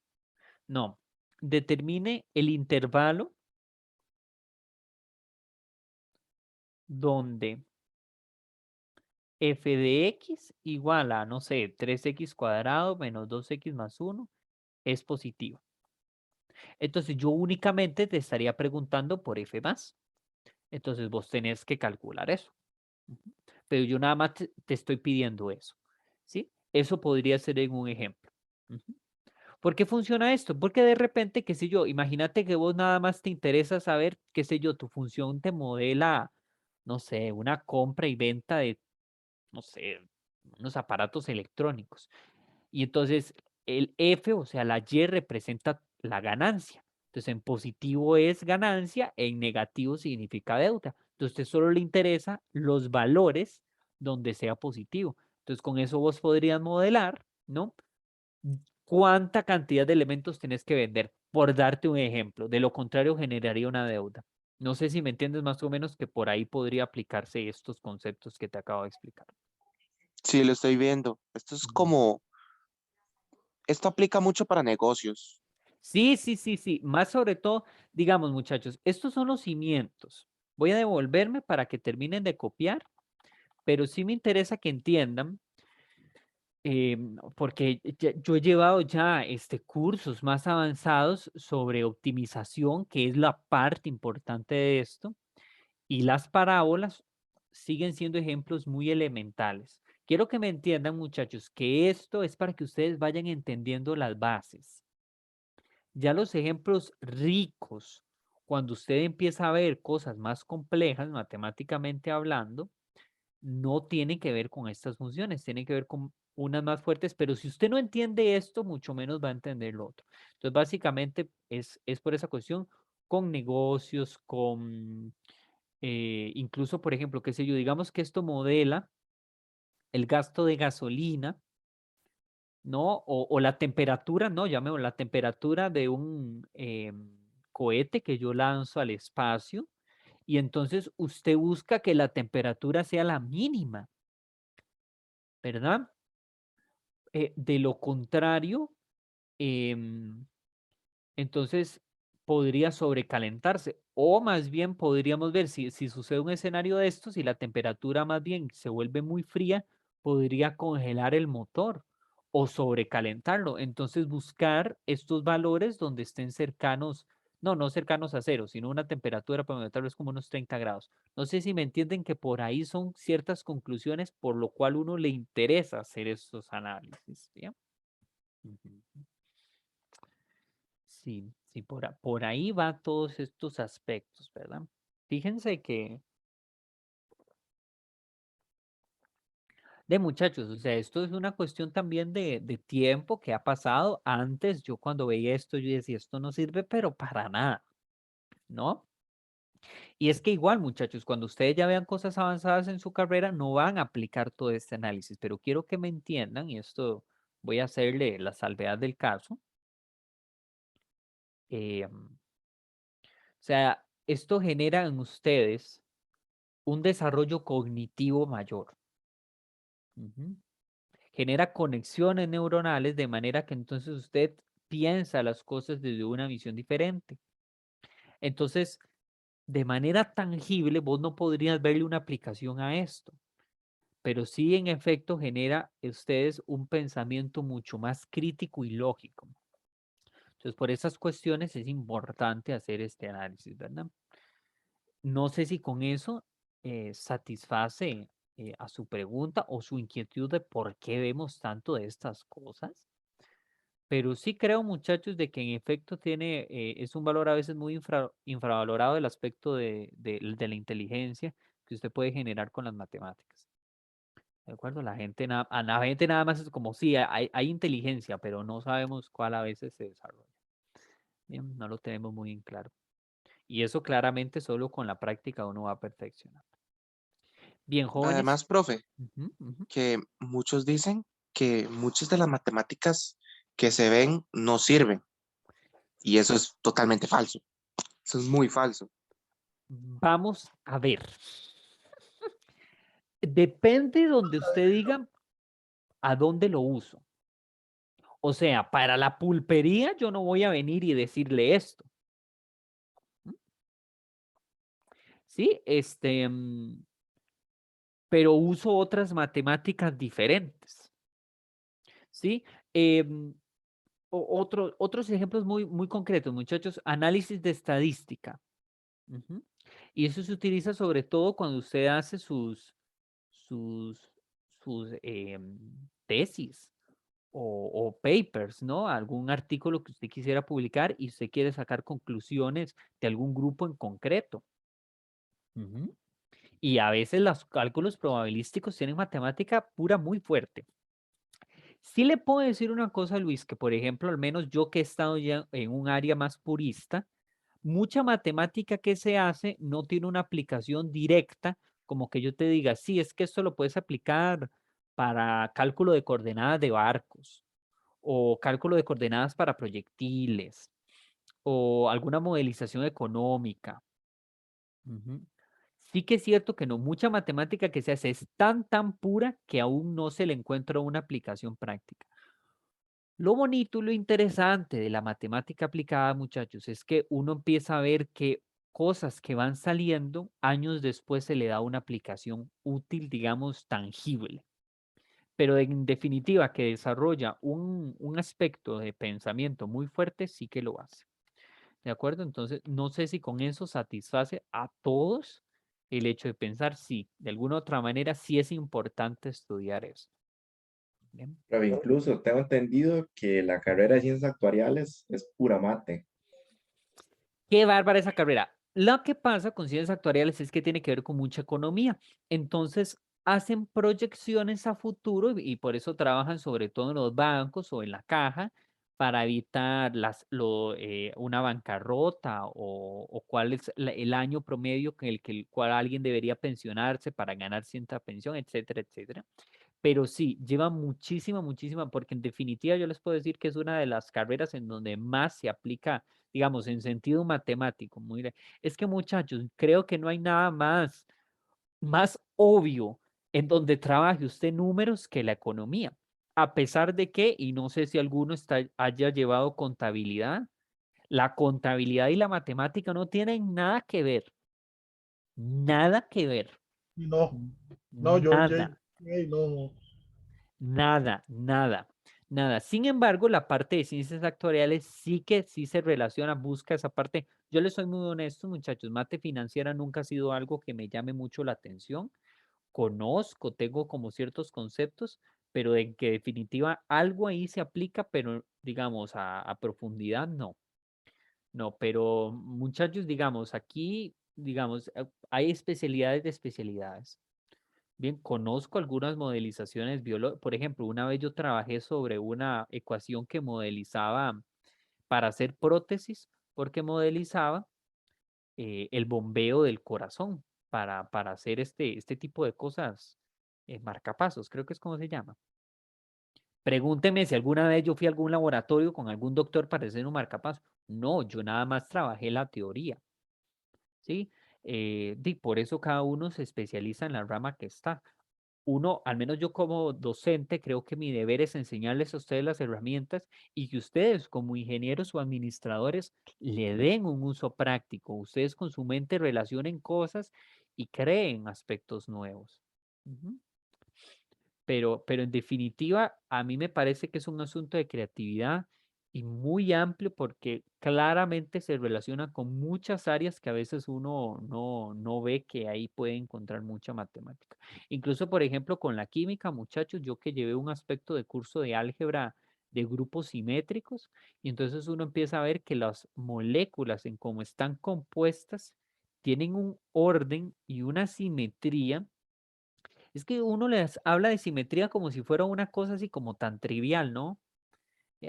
no, determine el intervalo donde f de x igual a, no sé, 3x cuadrado menos 2x más 1 es positivo. Entonces yo únicamente te estaría preguntando por f más. Entonces vos tenés que calcular eso. Pero yo nada más te estoy pidiendo eso. ¿Sí? Eso podría ser en un ejemplo. ¿Por qué funciona esto? Porque de repente, qué sé yo, imagínate que vos nada más te interesa saber, qué sé yo, tu función te modela, no sé, una compra y venta de, no sé, unos aparatos electrónicos. Y entonces el F, o sea, la Y representa la ganancia. Entonces en positivo es ganancia, en negativo significa deuda. Entonces a usted solo le interesa los valores donde sea positivo. Entonces con eso vos podrías modelar, ¿no? ¿Cuánta cantidad de elementos tenés que vender? Por darte un ejemplo. De lo contrario, generaría una deuda. No sé si me entiendes más o menos que por ahí podría aplicarse estos conceptos que te acabo de explicar. Sí, lo estoy viendo. Esto es como, esto aplica mucho para negocios. Sí, sí, sí, sí. Más sobre todo, digamos, muchachos, estos son los cimientos. Voy a devolverme para que terminen de copiar, pero sí me interesa que entiendan porque yo he llevado ya cursos más avanzados sobre optimización, que es la parte importante de esto, y las parábolas siguen siendo ejemplos muy elementales. Quiero que me entiendan, muchachos, que esto es para que ustedes vayan entendiendo las bases. Ya los ejemplos ricos, cuando usted empieza a ver cosas más complejas, matemáticamente hablando, no tienen que ver con estas funciones, tienen que ver con unas más fuertes, pero si usted no entiende esto, mucho menos va a entender lo otro. Entonces, básicamente es por esa cuestión con negocios, con incluso, por ejemplo, qué sé yo, digamos que esto modela el gasto de gasolina, ¿no? O la temperatura, no, llamemos la temperatura de un cohete que yo lanzo al espacio, y entonces usted busca que la temperatura sea la mínima, ¿verdad? De lo contrario, em, entonces podría sobrecalentarse. O más bien podríamos ver si sucede un escenario de estos, si la temperatura más bien se vuelve muy fría, podría congelar el motor o sobrecalentarlo. Entonces buscar estos valores donde estén cercanos, no cercanos a cero, sino una temperatura para tal vez como unos 30 grados. No sé si me entienden que por ahí son ciertas conclusiones por lo cual uno le interesa hacer estos análisis. ¿Bien? Ujú. Sí, sí, por ahí va todos estos aspectos, ¿verdad? Fíjense que, de muchachos, o sea, esto es una cuestión también de tiempo que ha pasado. Antes, yo cuando veía esto, yo decía, esto no sirve, pero para nada, ¿no? Y es que igual, muchachos, cuando ustedes ya vean cosas avanzadas en su carrera, no van a aplicar todo este análisis, pero quiero que me entiendan, y esto voy a hacerle la salvedad del caso. O sea, esto genera en ustedes un desarrollo cognitivo mayor. Ujú. Genera conexiones neuronales de manera que entonces usted piensa las cosas desde una visión diferente. Entonces, de manera tangible, vos no podrías verle una aplicación a esto, pero sí en efecto genera en ustedes un pensamiento mucho más crítico y lógico. Entonces, por esas cuestiones es importante hacer este análisis, ¿verdad? No sé si con eso satisface a su pregunta o su inquietud de por qué vemos tanto de estas cosas, pero sí creo, muchachos, de que en efecto es un valor a veces muy infravalorado el aspecto de la inteligencia que usted puede generar con las matemáticas. ¿De acuerdo? A la gente nada más es como, sí, hay inteligencia, pero no sabemos cuál a veces se desarrolla. Bien, no lo tenemos muy en claro. Y eso claramente solo con la práctica uno va a perfeccionar. Bien, jóvenes. Además, profe, Ujú, ujú. que muchos dicen que muchas de las matemáticas que se ven no sirven. Y eso es totalmente falso. Eso es muy falso. Vamos a ver. Depende donde usted diga a dónde lo uso. O sea, para la pulpería yo no voy a venir y decirle esto. ¿M? Sí, pero uso otras matemáticas diferentes. ¿Sí? Em, otros ejemplos muy concretos, muchachos. Análisis de estadística. Ujú. Y eso se utiliza sobre todo cuando usted hace sus, sus tesis o papers, ¿no? Algún artículo que usted quisiera publicar y usted quiere sacar conclusiones de algún grupo en concreto. Ujú. Y a veces los cálculos probabilísticos tienen matemática pura muy fuerte. Sí le puedo decir una cosa, Luis, que por ejemplo, al menos yo que he estado ya en un área más purista, mucha matemática que se hace no tiene una aplicación directa, como que yo te diga, sí, es que esto lo puedes aplicar para cálculo de coordenadas de barcos o cálculo de coordenadas para proyectiles o alguna modelización económica. Ujú. Sí que es cierto que no, mucha matemática que se hace es tan pura que aún no se le encuentra una aplicación práctica. Lo bonito y lo interesante de la matemática aplicada, muchachos, es que uno empieza a ver que cosas que van saliendo, años después se le da una aplicación útil, digamos, tangible. pero en definitiva que desarrolla un aspecto de pensamiento muy fuerte, sí que lo hace. ¿De acuerdo? Entonces, no sé si con eso satisface a todos el hecho de pensar, sí, de alguna otra manera sí es importante estudiar eso. Bien. Pero incluso tengo entendido que la carrera de ciencias actuariales es pura mate. Qué bárbara esa carrera. Lo que pasa con ciencias actuariales es que tiene que ver con mucha economía. Entonces, hacen proyecciones a futuro y por eso trabajan sobre todo en los bancos o en la caja para evitar una bancarrota o cuál es el año promedio en el cual alguien debería pensionarse para ganar cierta pensión, etcétera, etcétera. Pero sí, lleva muchísima, muchísima, porque en definitiva yo les puedo decir que es una de las carreras en donde más se aplica, digamos, en sentido matemático. Es que muchachos, creo que no hay nada más obvio en donde trabaje usted números que la economía. A pesar de que, y no sé si alguno haya llevado contabilidad, la contabilidad y la matemática no tienen nada que ver. Nada que ver. No, no, Nada. no. Nada, nada, nada. Sin embargo, la parte de ciencias actuariales sí se relaciona, busca esa parte. Yo les soy muy honesto, muchachos, mate financiera nunca ha sido algo que me llame mucho la atención. Conozco, tengo como ciertos conceptos, pero en que definitiva algo ahí se aplica, pero digamos a profundidad no. No, pero muchachos, digamos, aquí, digamos, hay especialidades de especialidades. Bien, conozco algunas modelizaciones biológicas. Por ejemplo, una vez yo trabajé sobre una ecuación que modelizaba para hacer prótesis, porque modelizaba el bombeo del corazón para hacer este tipo de cosas, marcapasos, creo que es como se llama. Pregúnteme si alguna vez yo fui a algún laboratorio con algún doctor para hacer un marcapaso. No, yo nada más trabajé la teoría, ¿sí? Por eso cada uno se especializa en la rama que está. Uno, al menos yo como docente, creo que mi deber es enseñarles a ustedes las herramientas y que ustedes como ingenieros o administradores le den un uso práctico. Ustedes con su mente relacionen cosas y creen aspectos nuevos. Ujú. Pero en definitiva, a mí me parece que es un asunto de creatividad y muy amplio porque claramente se relaciona con muchas áreas que a veces uno no ve que ahí puede encontrar mucha matemática. Incluso, por ejemplo, con la química, muchachos, yo que llevé un aspecto de curso de álgebra de grupos simétricos, y entonces uno empieza a ver que las moléculas en cómo están compuestas tienen un orden y una simetría. Es que uno les habla de simetría como si fuera una cosa así como tan trivial, ¿no?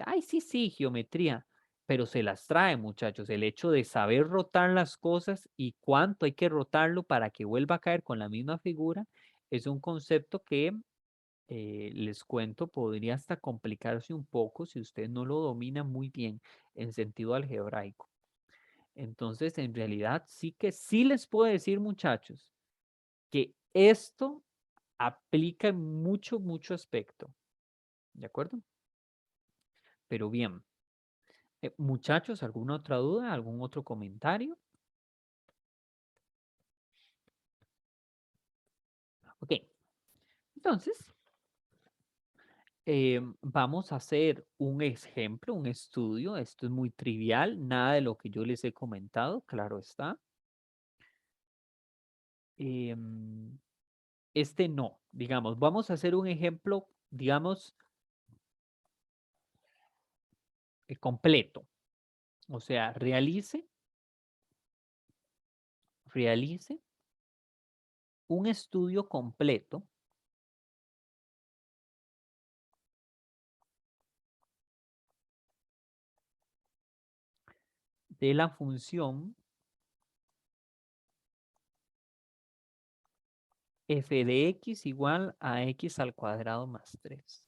Ay, sí, sí, geometría, pero se las trae, muchachos. El hecho de saber rotar las cosas y cuánto hay que rotarlo para que vuelva a caer con la misma figura es un concepto que, les cuento, podría hasta complicarse un poco si usted no lo domina muy bien en sentido algebraico. Entonces, en realidad, sí que sí les puedo decir, muchachos, que esto aplica en mucho, mucho aspecto. ¿De acuerdo? Pero bien, muchachos, ¿alguna otra duda? ¿Algún otro comentario? Ok, entonces vamos a hacer un ejemplo, un estudio. Esto es muy trivial, nada de lo que yo les he comentado, claro está. Este no, digamos, vamos a hacer un ejemplo, digamos, completo. O sea, realice un estudio completo de la función f de x igual a x al cuadrado más 3.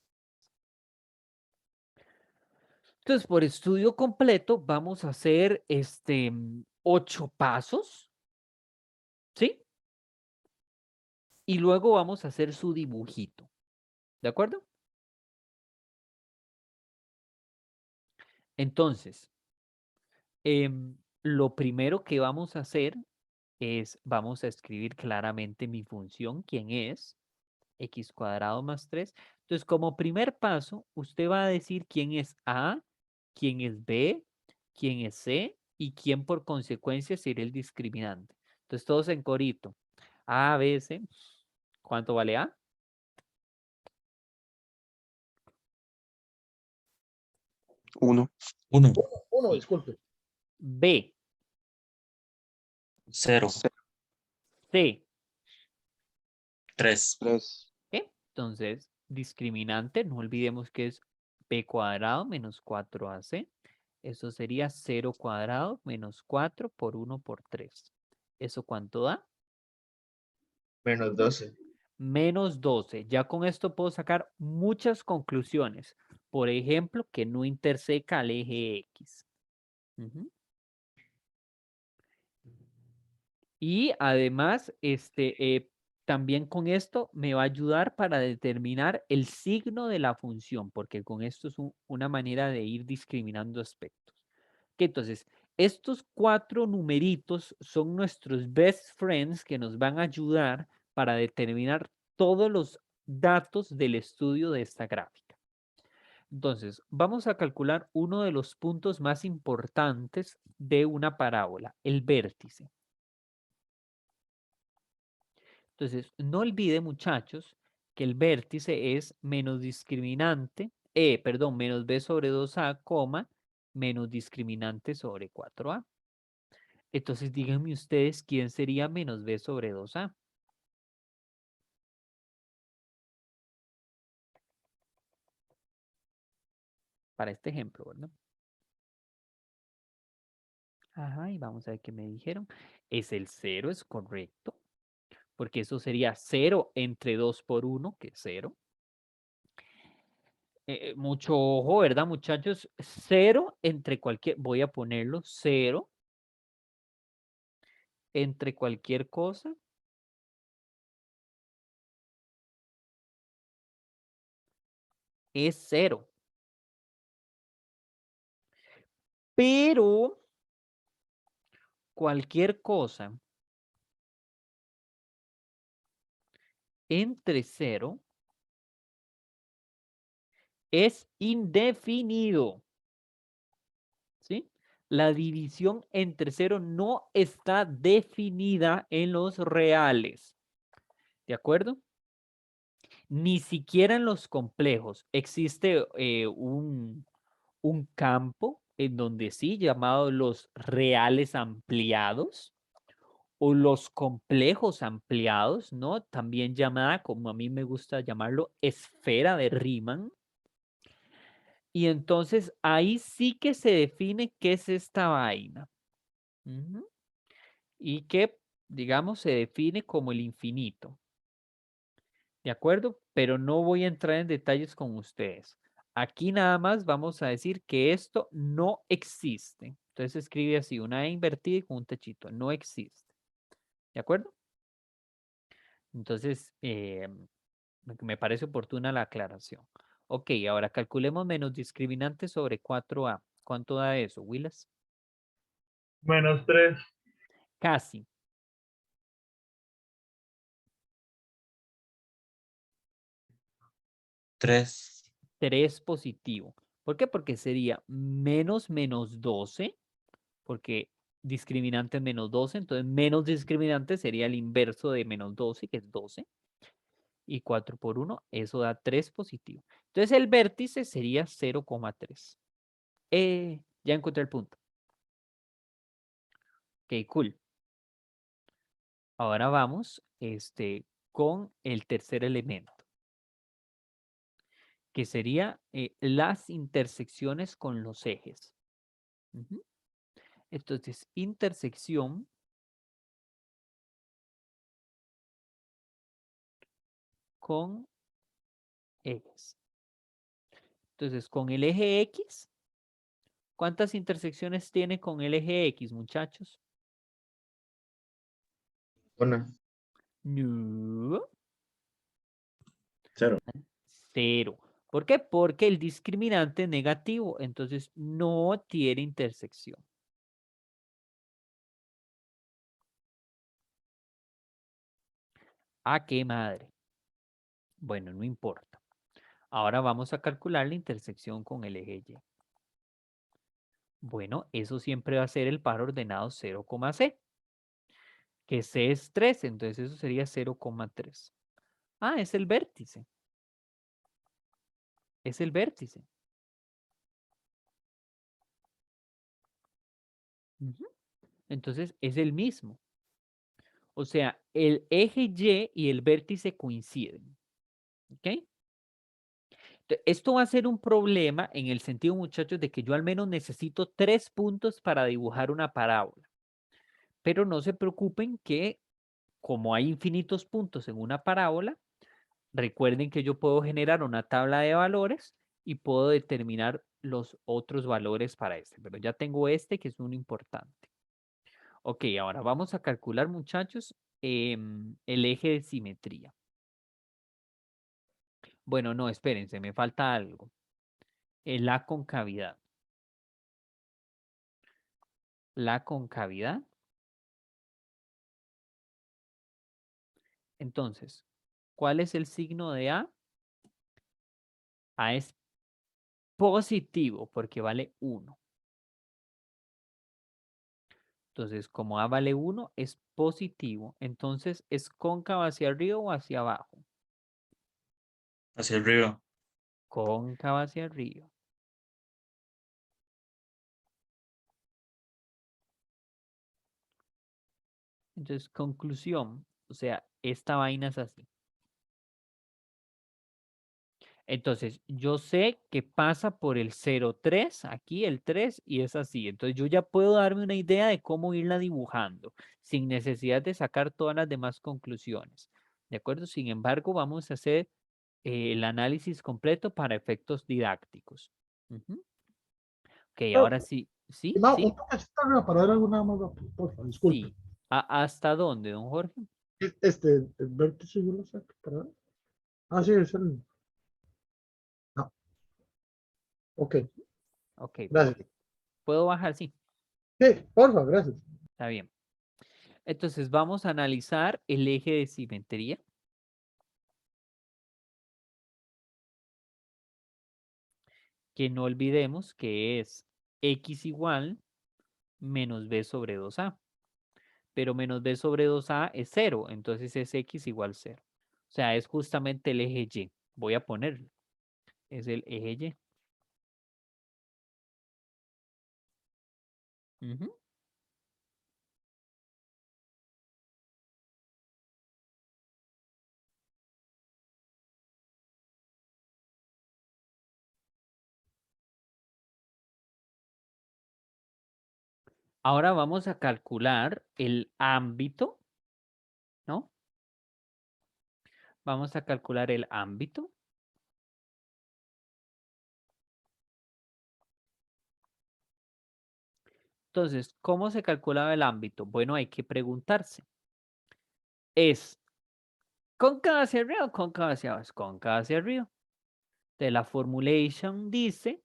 Entonces, por estudio completo, vamos a hacer 8 pasos, ¿sí? Y luego vamos a hacer su dibujito, ¿de acuerdo? Entonces, lo primero que vamos a hacer es, vamos a escribir claramente mi función, quién es, x cuadrado más 3. Entonces, como primer paso, usted va a decir quién es A, quién es B, quién es C y quién por consecuencia sería el discriminante. Entonces, todos en corito. A, B, C. ¿Cuánto vale A? 1. 1, Uno, Sí. disculpe. B, 0, C. 3, 3. ¿Ok? Entonces, discriminante, no olvidemos que es B cuadrado menos 4AC. Eso sería 0 cuadrado menos 4 por 1 por 3. ¿Eso cuánto da? Menos 12. Menos 12. Ya con esto puedo sacar muchas conclusiones. Por ejemplo, que no interseca al eje X. Ujú. Y además, también con esto me va a ayudar para determinar el signo de la función, porque con esto es una manera de ir discriminando aspectos. Que entonces, estos 4 numeritos son nuestros best friends que nos van a ayudar para determinar todos los datos del estudio de esta gráfica. Entonces, vamos a calcular uno de los puntos más importantes de una parábola, el vértice. Entonces, no olvide, muchachos, que el vértice es menos discriminante, menos b sobre 2a, coma, menos discriminante sobre 4a. Entonces, díganme ustedes quién sería menos b sobre 2a. Para este ejemplo, ¿verdad? Ajá, y vamos a ver qué me dijeron. Es el 0, es correcto, porque eso sería 0 entre 2 por 1, que es 0. Mucho ojo, ¿verdad, muchachos? 0 entre cualquier, voy a ponerlo 0 entre cualquier cosa es 0. Pero cualquier cosa entre 0 es indefinido. ¿Sí? La división entre 0 no está definida en los reales. ¿De acuerdo? Ni siquiera en los complejos. Existe un campo en donde sí, llamado los reales ampliados o los complejos ampliados, ¿no? También llamada, como a mí me gusta llamarlo, esfera de Riemann. Y entonces ahí sí que se define qué es esta vaina. Ujú. Y que, digamos, se define como el infinito. ¿De acuerdo? Pero no voy a entrar en detalles con ustedes. Aquí nada más vamos a decir que esto no existe. Entonces escribe así, una E invertida y con un techito. No existe. ¿De acuerdo? Entonces, me parece oportuna la aclaración. Ok, ahora calculemos menos discriminante sobre 4a. ¿Cuánto da eso, Willas? Menos 3. Casi. 3, 3 positivo. ¿Por qué? Porque sería menos 12, porque discriminante es menos 12, entonces menos discriminante sería el inverso de menos 12, que es 12. Y 4 por 1, eso da 3 positivo. Entonces el vértice sería 0,3. Ya encontré el punto. Ok, cool. Ahora vamos con el tercer elemento, que sería las intersecciones con los ejes. Ujú. Entonces, intersección con ejes. Entonces, con el eje X, ¿cuántas intersecciones tiene con el eje X, muchachos? Una. No, 0. 0. ¿Por qué? Porque el discriminante es negativo, entonces no tiene intersección. ¿A qué madre? Bueno, no importa. Ahora vamos a calcular la intersección con el eje Y. Bueno, eso siempre va a ser el par ordenado 0, C, que C es 3, entonces eso sería 0,3. Ah, es el vértice. Es el vértice. Ujú. Entonces es el mismo. O sea, el eje Y y el vértice coinciden. ¿Ok? Esto va a ser un problema en el sentido, muchachos, de que yo al menos necesito 3 puntos para dibujar una parábola. Pero no se preocupen que como hay infinitos puntos en una parábola, recuerden que yo puedo generar una tabla de valores y puedo determinar los otros valores para este. Pero ya tengo este que es un importante. Ok, ahora vamos a calcular, muchachos, el eje de simetría. Bueno, no, espérense, me falta algo. La concavidad. La concavidad. Entonces, ¿cuál es el signo de A? A es positivo porque vale 1. Entonces, como A vale 1, es positivo. Entonces, ¿es cóncavo hacia arriba o hacia abajo? Hacia arriba. Cóncavo hacia arriba. Entonces, conclusión, o sea, esta vaina es así. Entonces, yo sé que pasa por el 0,3, aquí el 3, y es así. Entonces, yo ya puedo darme una idea de cómo irla dibujando, sin necesidad de sacar todas las demás conclusiones. ¿De acuerdo? Sin embargo, vamos a hacer el análisis completo para efectos didácticos. Ujú. Ok, ahora sí, sí, No, sí, un toquecito arriba para ver alguna más rápido, por favor, disculpe. sí. ¿Hasta dónde, don Jorge? El vértice yo lo saco para ver. Ah, sí, es el. No, ok, Ok, gracias. ¿puedo bajar? Sí, Sí, por favor, gracias. está bien. Entonces, vamos a analizar el eje de simetría. Que no olvidemos que es x igual menos b sobre 2a. Pero menos b sobre 2a es 0, entonces es x igual 0. O sea, es justamente el eje Y. Voy a ponerlo. Es el eje Y. Ujú. Ahora vamos a calcular el ámbito, ¿no? Vamos a calcular el ámbito. Entonces, ¿cómo se calculaba el ámbito? Bueno, hay que preguntarse. ¿Es cóncavo hacia arriba o cóncavo hacia abajo? Es cóncavo hacia arriba. De la formulation dice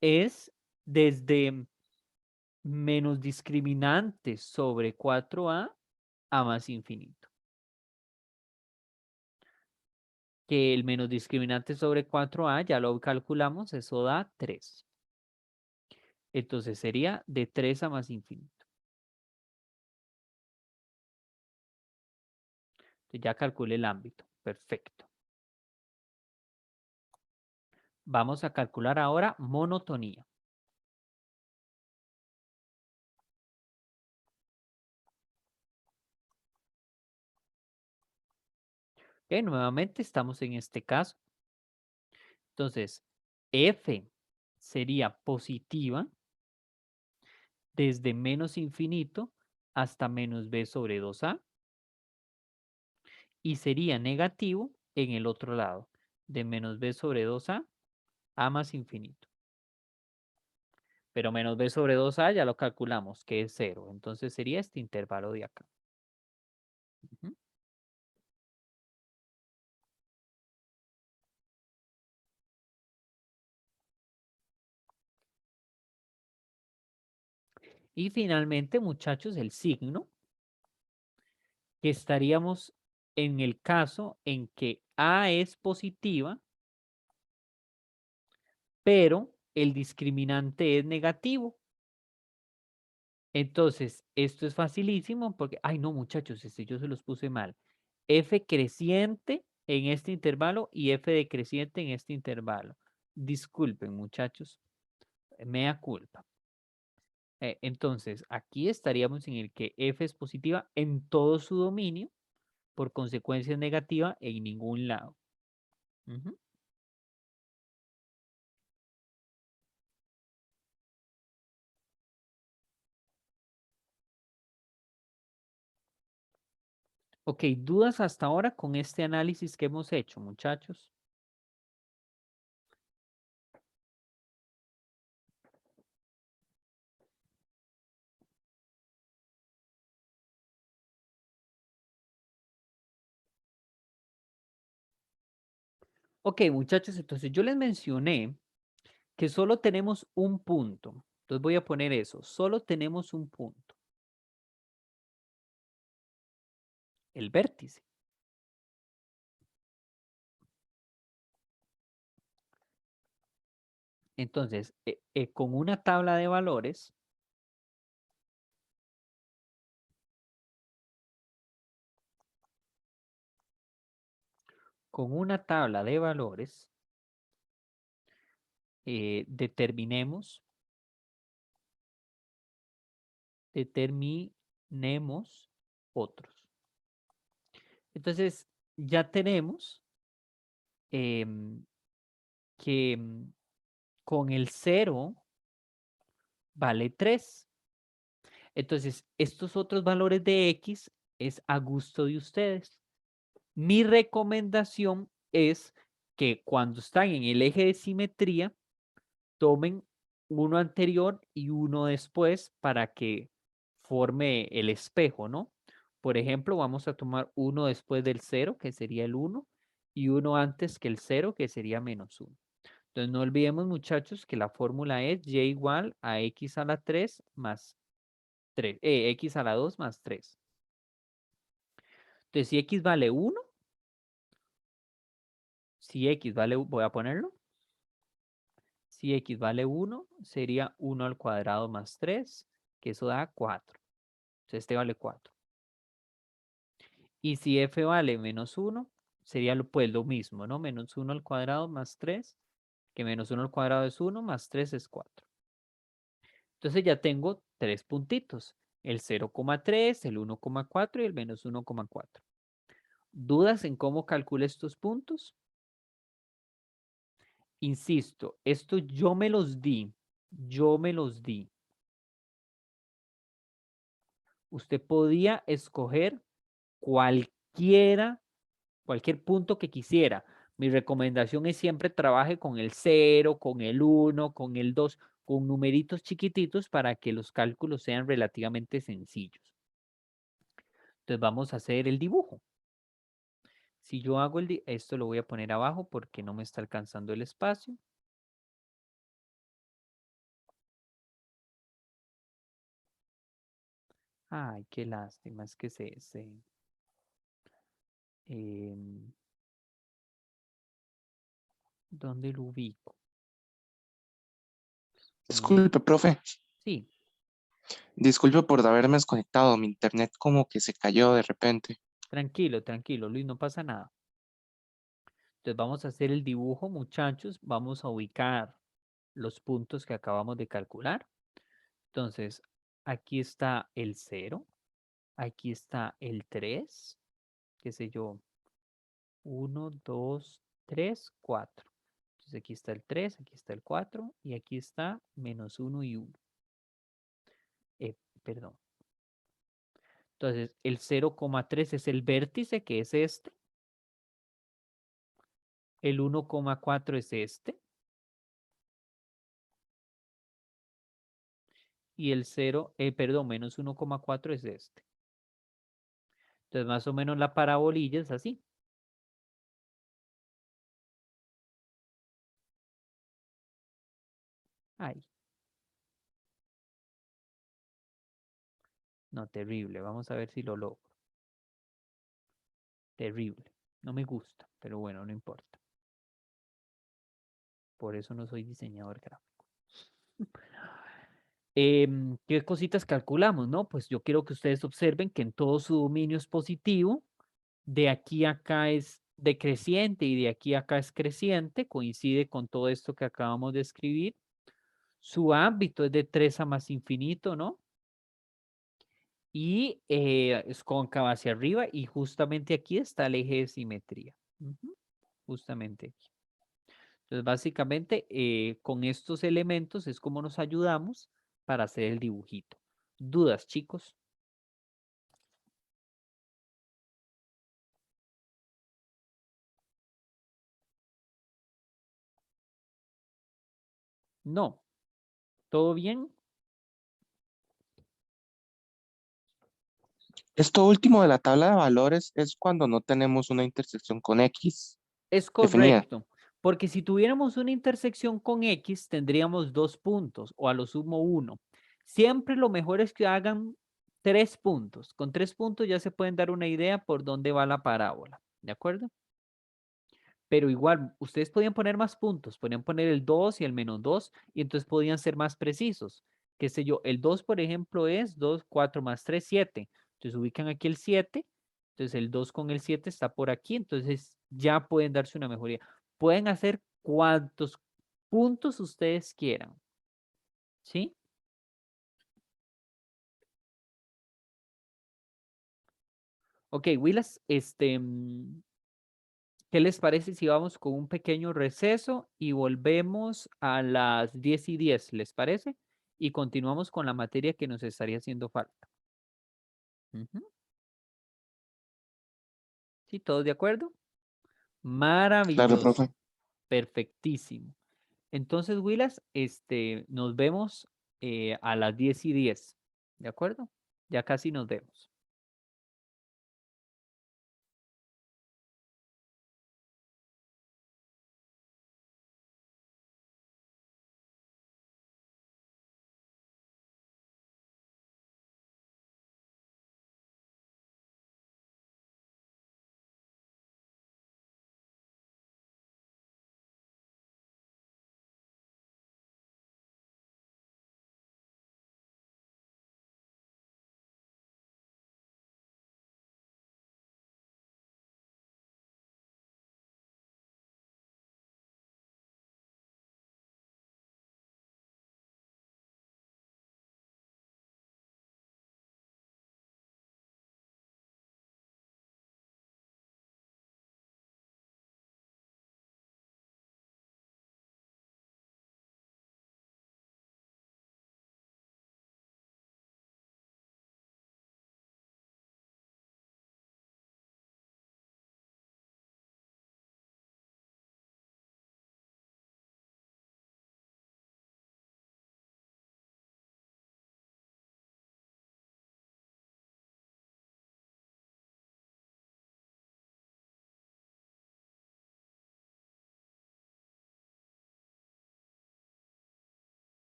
es desde menos discriminante sobre 4a a más infinito. Que el menos discriminante sobre 4a, ya lo calculamos, eso da 3. Entonces sería de 3 a más infinito. Entonces ya calculé el ámbito. Perfecto. Vamos a calcular ahora monotonía. Ok, nuevamente estamos en este caso. Entonces, f sería positiva desde menos infinito hasta menos b sobre 2a. Y sería negativo en el otro lado, de menos b sobre 2a a más infinito. Pero menos b sobre 2a ya lo calculamos, que es 0. Entonces sería este intervalo de acá. Ujú. Y finalmente, muchachos, el signo, que estaríamos en el caso en que A es positiva, pero el discriminante es negativo. Entonces, esto es facilísimo porque, ay no muchachos, yo se los puse mal. F creciente en este intervalo y F decreciente en este intervalo. Disculpen muchachos, mea culpa. Entonces, aquí estaríamos en el que F es positiva en todo su dominio, por consecuencia es negativa en ningún lado. Ujú. Ok, ¿dudas hasta ahora con este análisis que hemos hecho, muchachos? Ok, muchachos, entonces yo les mencioné que solo tenemos un punto. Entonces voy a poner eso, solo tenemos un punto. El vértice. Entonces, con una tabla de valores, determinemos otros. Entonces, ya tenemos que con el 0 vale 3. Entonces, estos otros valores de X es a gusto de ustedes. Mi recomendación es que cuando están en el eje de simetría, tomen uno anterior y uno después para que forme el espejo, ¿no? Por ejemplo, vamos a tomar uno después del 0, que sería el 1, y uno antes que el 0, que sería -1. Entonces, no olvidemos, muchachos, que la fórmula es y igual a x a la 3 más 3, x a la 2 más 3. Entonces, si x vale 1, voy a ponerlo. Si x vale 1, sería 1 al cuadrado más 3, que eso da 4. Entonces, este vale 4. Y si f vale -1, sería pues lo mismo, ¿no? -1 al cuadrado más 3, que -1 al cuadrado es 1, más 3 es 4. Entonces ya tengo 3 puntitos, el 0,3, el 1,4 y el -1,4. ¿Dudas en cómo calculo estos puntos? Insisto, esto yo me los di. Usted podía escoger cualquier punto que quisiera. Mi recomendación es siempre trabaje con el 0, con el 1, con el 2, con numeritos chiquititos para que los cálculos sean relativamente sencillos. Entonces vamos a hacer el dibujo. Si yo hago esto lo voy a poner abajo porque no me está alcanzando el espacio. Ay, qué lástima, es que ¿dónde lo ubico? Disculpe, profe. Sí, Disculpe por haberme desconectado. Mi internet como que se cayó de repente. tranquilo, tranquilo, Luis, no pasa nada. Entonces vamos a hacer el dibujo, muchachos. Vamos a ubicar los puntos que acabamos de calcular. Entonces, aquí está el 0. Aquí está el 3. Qué sé yo. 1, 2, 3, 4. Entonces aquí está el 3, aquí está el 4 y aquí está -1 y 1. Perdón. Entonces, el 0,3 es el vértice, que es este. El 1,4 es este. Y el 0, perdón, -1,4 es este. Entonces, más o menos la parabolilla es así. Ay. No, terrible. Vamos a ver si lo logro. Terrible. No me gusta, pero bueno, no importa. Por eso no soy diseñador gráfico. ¿Qué cositas calculamos, no? Pues yo quiero que ustedes observen que en todo su dominio es positivo, de aquí a acá es decreciente y de aquí a acá es creciente, coincide con todo esto que acabamos de escribir. Su ámbito es de 3 a más infinito, ¿no? Y es cóncava hacia arriba y justamente aquí está el eje de simetría. Ujú, justamente aquí. Entonces, básicamente, con estos elementos es como nos ayudamos para hacer el dibujito. ¿Dudas, chicos? No. ¿Todo bien? Esto último de la tabla de valores es cuando no tenemos una intersección con X Es definida. correcto, porque si tuviéramos una intersección con X, tendríamos 2 puntos o a lo sumo 1. Siempre lo mejor es que hagan 3 puntos. Con 3 puntos ya se pueden dar una idea por dónde va la parábola, ¿de acuerdo? Pero igual, ustedes podían poner más puntos, podían poner el 2 y el -2 y entonces podían ser más precisos. Qué sé yo, el 2, por ejemplo, es 2, 4 más 3, 7. Entonces ubican aquí el 7, entonces el 2 con el 7 está por aquí, entonces ya pueden darse una mejoría. Pueden hacer cuantos puntos ustedes quieran, ¿sí? Ok, Willas, ¿qué les parece si vamos con un pequeño receso y volvemos a las 10:10? ¿Les parece? Y continuamos con la materia que nos estaría haciendo falta. Ujú. ¿Sí? ¿Todos de acuerdo? Claro, Maravilloso. profe. Perfectísimo. Entonces, Willas, nos vemos a las 10:10. ¿De acuerdo? Ya casi nos vemos.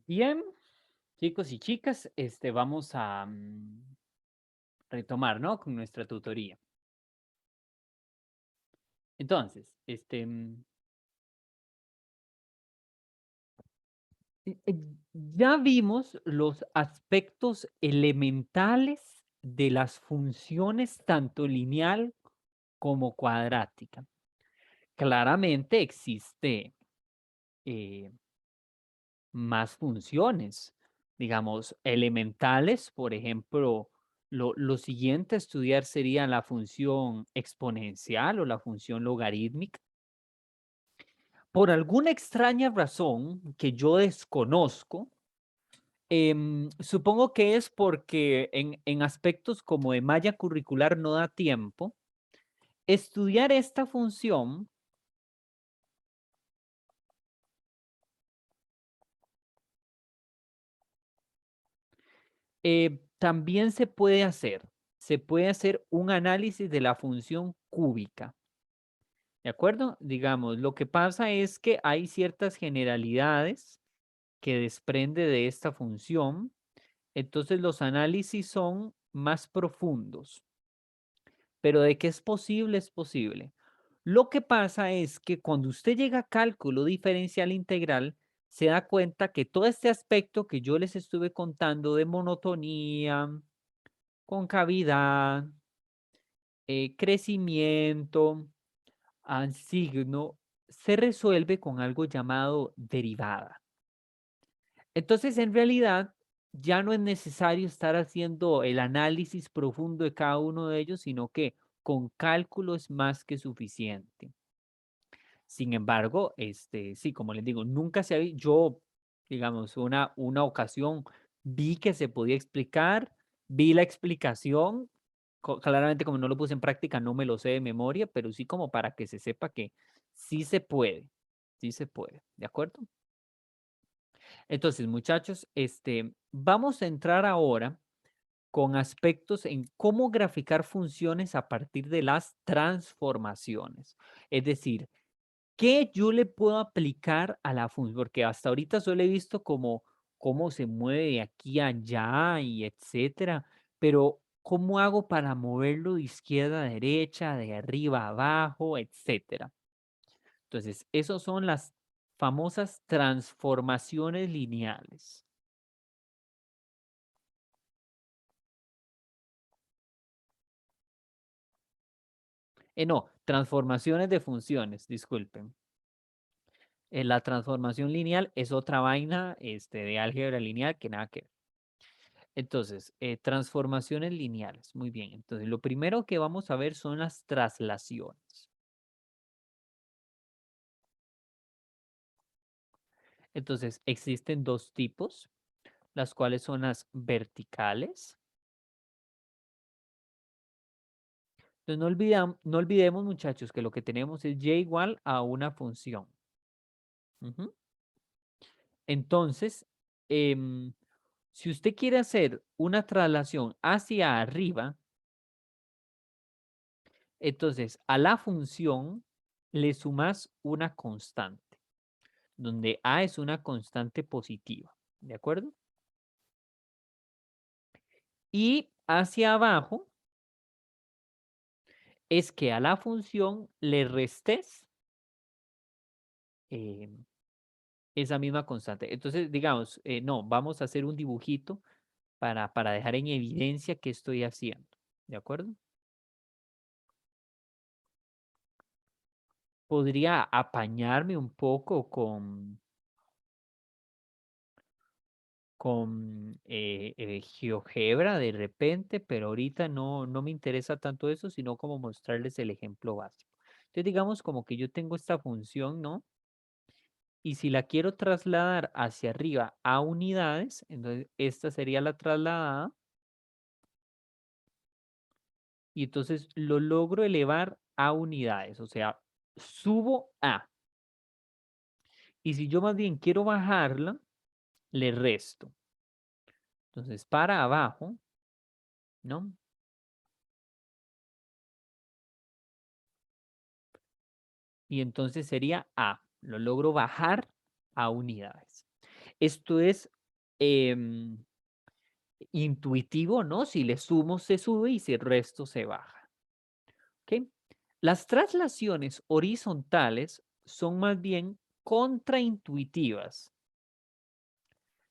Bien, chicos y chicas, vamos a retomar, ¿no? Con nuestra tutoría. Entonces, ya vimos los aspectos elementales de las funciones tanto lineal como cuadrática. Claramente existe más funciones, digamos, elementales, por ejemplo, lo siguiente a estudiar sería la función exponencial o la función logarítmica. Por alguna extraña razón que yo desconozco, supongo que es porque en aspectos como de malla curricular no da tiempo, estudiar esta función también se puede hacer un análisis de la función cúbica. ¿De acuerdo? Digamos, lo que pasa es que hay ciertas generalidades que desprende de esta función, entonces los análisis son más profundos. Pero de que es posible, es posible. Lo que pasa es que cuando usted llega a cálculo diferencial integral, se da cuenta que todo este aspecto que yo les estuve contando de monotonía, concavidad, crecimiento, signo, se resuelve con algo llamado derivada. Entonces, en realidad, ya no es necesario estar haciendo el análisis profundo de cada uno de ellos, sino que con cálculo es más que suficiente. Sin embargo, sí, como les digo, nunca se había, yo, digamos, una ocasión vi que se podía explicar, vi la explicación, claramente como no lo puse en práctica, no me lo sé de memoria, pero sí como para que se sepa que sí se puede, ¿de acuerdo? Entonces, muchachos, vamos a entrar ahora con aspectos en cómo graficar funciones a partir de las transformaciones. Es decir, ¿qué yo le puedo aplicar a la función? Porque hasta ahorita solo he visto como cómo se mueve de aquí a allá y etcétera, pero ¿cómo hago para moverlo de izquierda a derecha, de arriba a abajo, etcétera? Entonces, esas son las famosas transformaciones lineales. No, transformaciones de funciones, disculpen. La transformación lineal es otra vaina de álgebra lineal que nada que ver. Entonces, transformaciones lineales. Muy bien. Entonces, lo primero que vamos a ver son las traslaciones. Entonces, existen dos tipos, las cuales son las verticales. Entonces, no olvidemos, muchachos, que lo que tenemos es y igual a una función. Ujú. Entonces, si usted quiere hacer una traslación hacia arriba, entonces a la función le sumas una constante, donde a es una constante positiva, ¿de acuerdo? Y hacia abajo es que a la función le restes esa misma constante. Entonces, digamos, no, vamos a hacer un dibujito para dejar en evidencia qué estoy haciendo, ¿de acuerdo? Podría apañarme un poco con GeoGebra de repente, pero ahorita no me interesa tanto eso, sino como mostrarles el ejemplo básico. Entonces, digamos como que yo tengo esta función, ¿no? Y si la quiero trasladar hacia arriba a unidades, entonces esta sería la trasladada. Y entonces lo logro elevar a unidades, o sea, subo a. Y si yo más bien quiero bajarla, le resto. Entonces, para abajo, ¿no? Y entonces sería A. Lo logro bajar a unidades. Esto es intuitivo, ¿no? Si le sumo se sube y si resto se baja. ¿Ok? Las traslaciones horizontales son más bien contraintuitivas.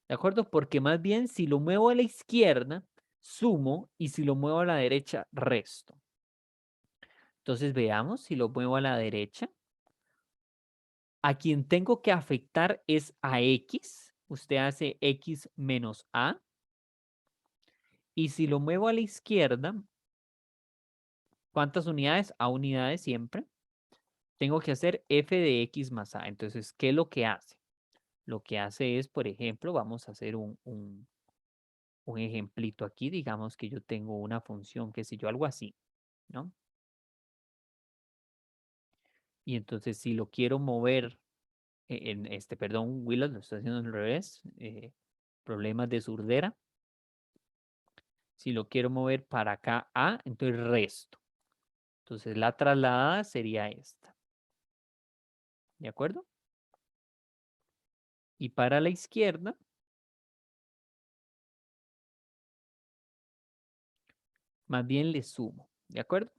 ¿De acuerdo? Porque más bien si lo muevo a la izquierda, sumo y si lo muevo a la derecha, resto. Entonces veamos si lo muevo a la derecha. A quien tengo que afectar es a X. Usted hace X menos A. Y si lo muevo a la izquierda, ¿cuántas unidades? A unidades siempre. Tengo que hacer F de X más A. Entonces, ¿qué es lo que hace? Lo que hace es, por ejemplo, vamos a hacer un ejemplito aquí. Digamos que yo tengo una función, qué sé yo, algo así, ¿no? Y entonces, si lo quiero mover perdón, Willow, lo estoy haciendo al revés. Problemas de surdera. Si lo quiero mover para acá A, entonces resto. Entonces la trasladada sería esta. ¿De acuerdo? Y para la izquierda, más bien le sumo. ¿De acuerdo?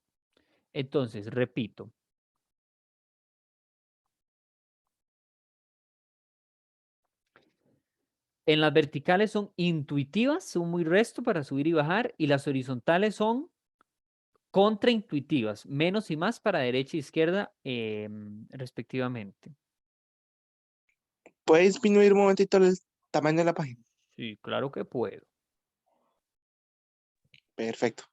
Entonces, repito. En las verticales son intuitivas, sumo y resto para subir y bajar, y las horizontales son contraintuitivas, menos y más para derecha e izquierda, respectivamente. ¿Puede disminuir un momentito el tamaño de la página? Sí, claro que puedo. Perfecto.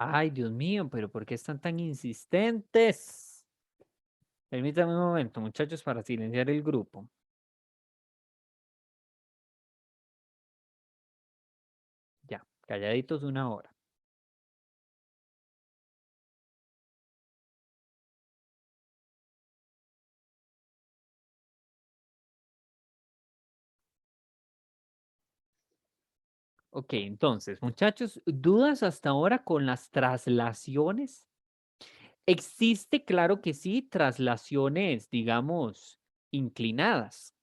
Ay, Dios mío, pero ¿por qué están tan insistentes? Permítanme un momento, muchachos, para silenciar el grupo. Ya, calladitos una hora. Ok, entonces, muchachos, ¿dudas hasta ahora con las traslaciones? Existe, claro que sí, traslaciones, digamos, inclinadas.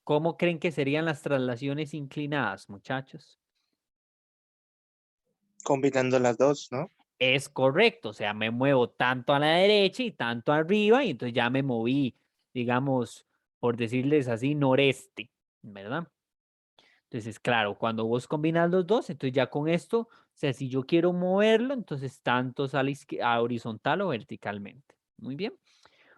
¿Cómo creen que serían las traslaciones inclinadas, muchachos? Combinando las dos, ¿no? Es correcto, o sea, me muevo tanto a la derecha y tanto arriba, y entonces ya me moví, digamos, por decirles así, noreste, ¿verdad? Entonces, claro, cuando vos combinas los dos, entonces ya con esto, o sea, si yo quiero moverlo, entonces tanto a a horizontal o verticalmente. Muy bien.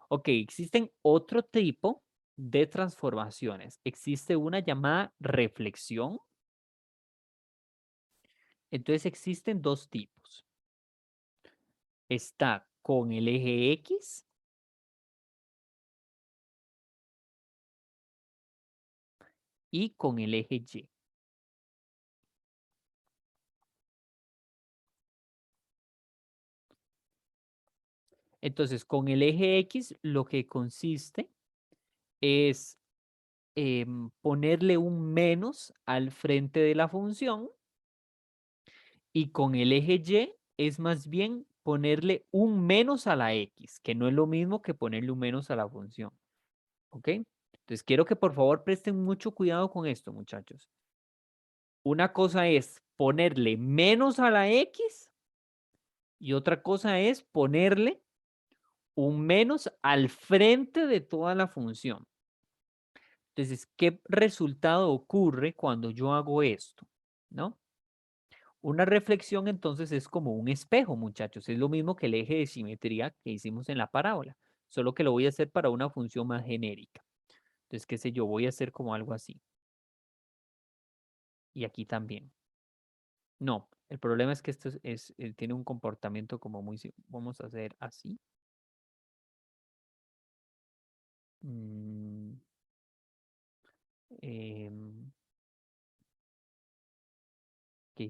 Ok, existen otro tipo de transformaciones. Existe una llamada reflexión. Entonces existen dos tipos. Está con el eje X y con el eje Y. Entonces, con el eje X lo que consiste es ponerle un menos al frente de la función, y con el eje Y es más bien ponerle un menos a la X, que no es lo mismo que ponerle un menos a la función. ¿Ok? Entonces quiero que por favor presten mucho cuidado con esto, muchachos. Una cosa es ponerle menos a la X y otra cosa es ponerle un menos al frente de toda la función. Entonces, ¿qué resultado ocurre cuando yo hago esto? ¿No? Una reflexión entonces es como un espejo, muchachos. Es lo mismo que el eje de simetría que hicimos en la parábola, solo que lo voy a hacer para una función más genérica. Entonces, qué sé yo, voy a hacer como algo así. Y aquí también. No, el problema es que esto tiene un comportamiento como muy... Vamos a hacer así. Mm, em,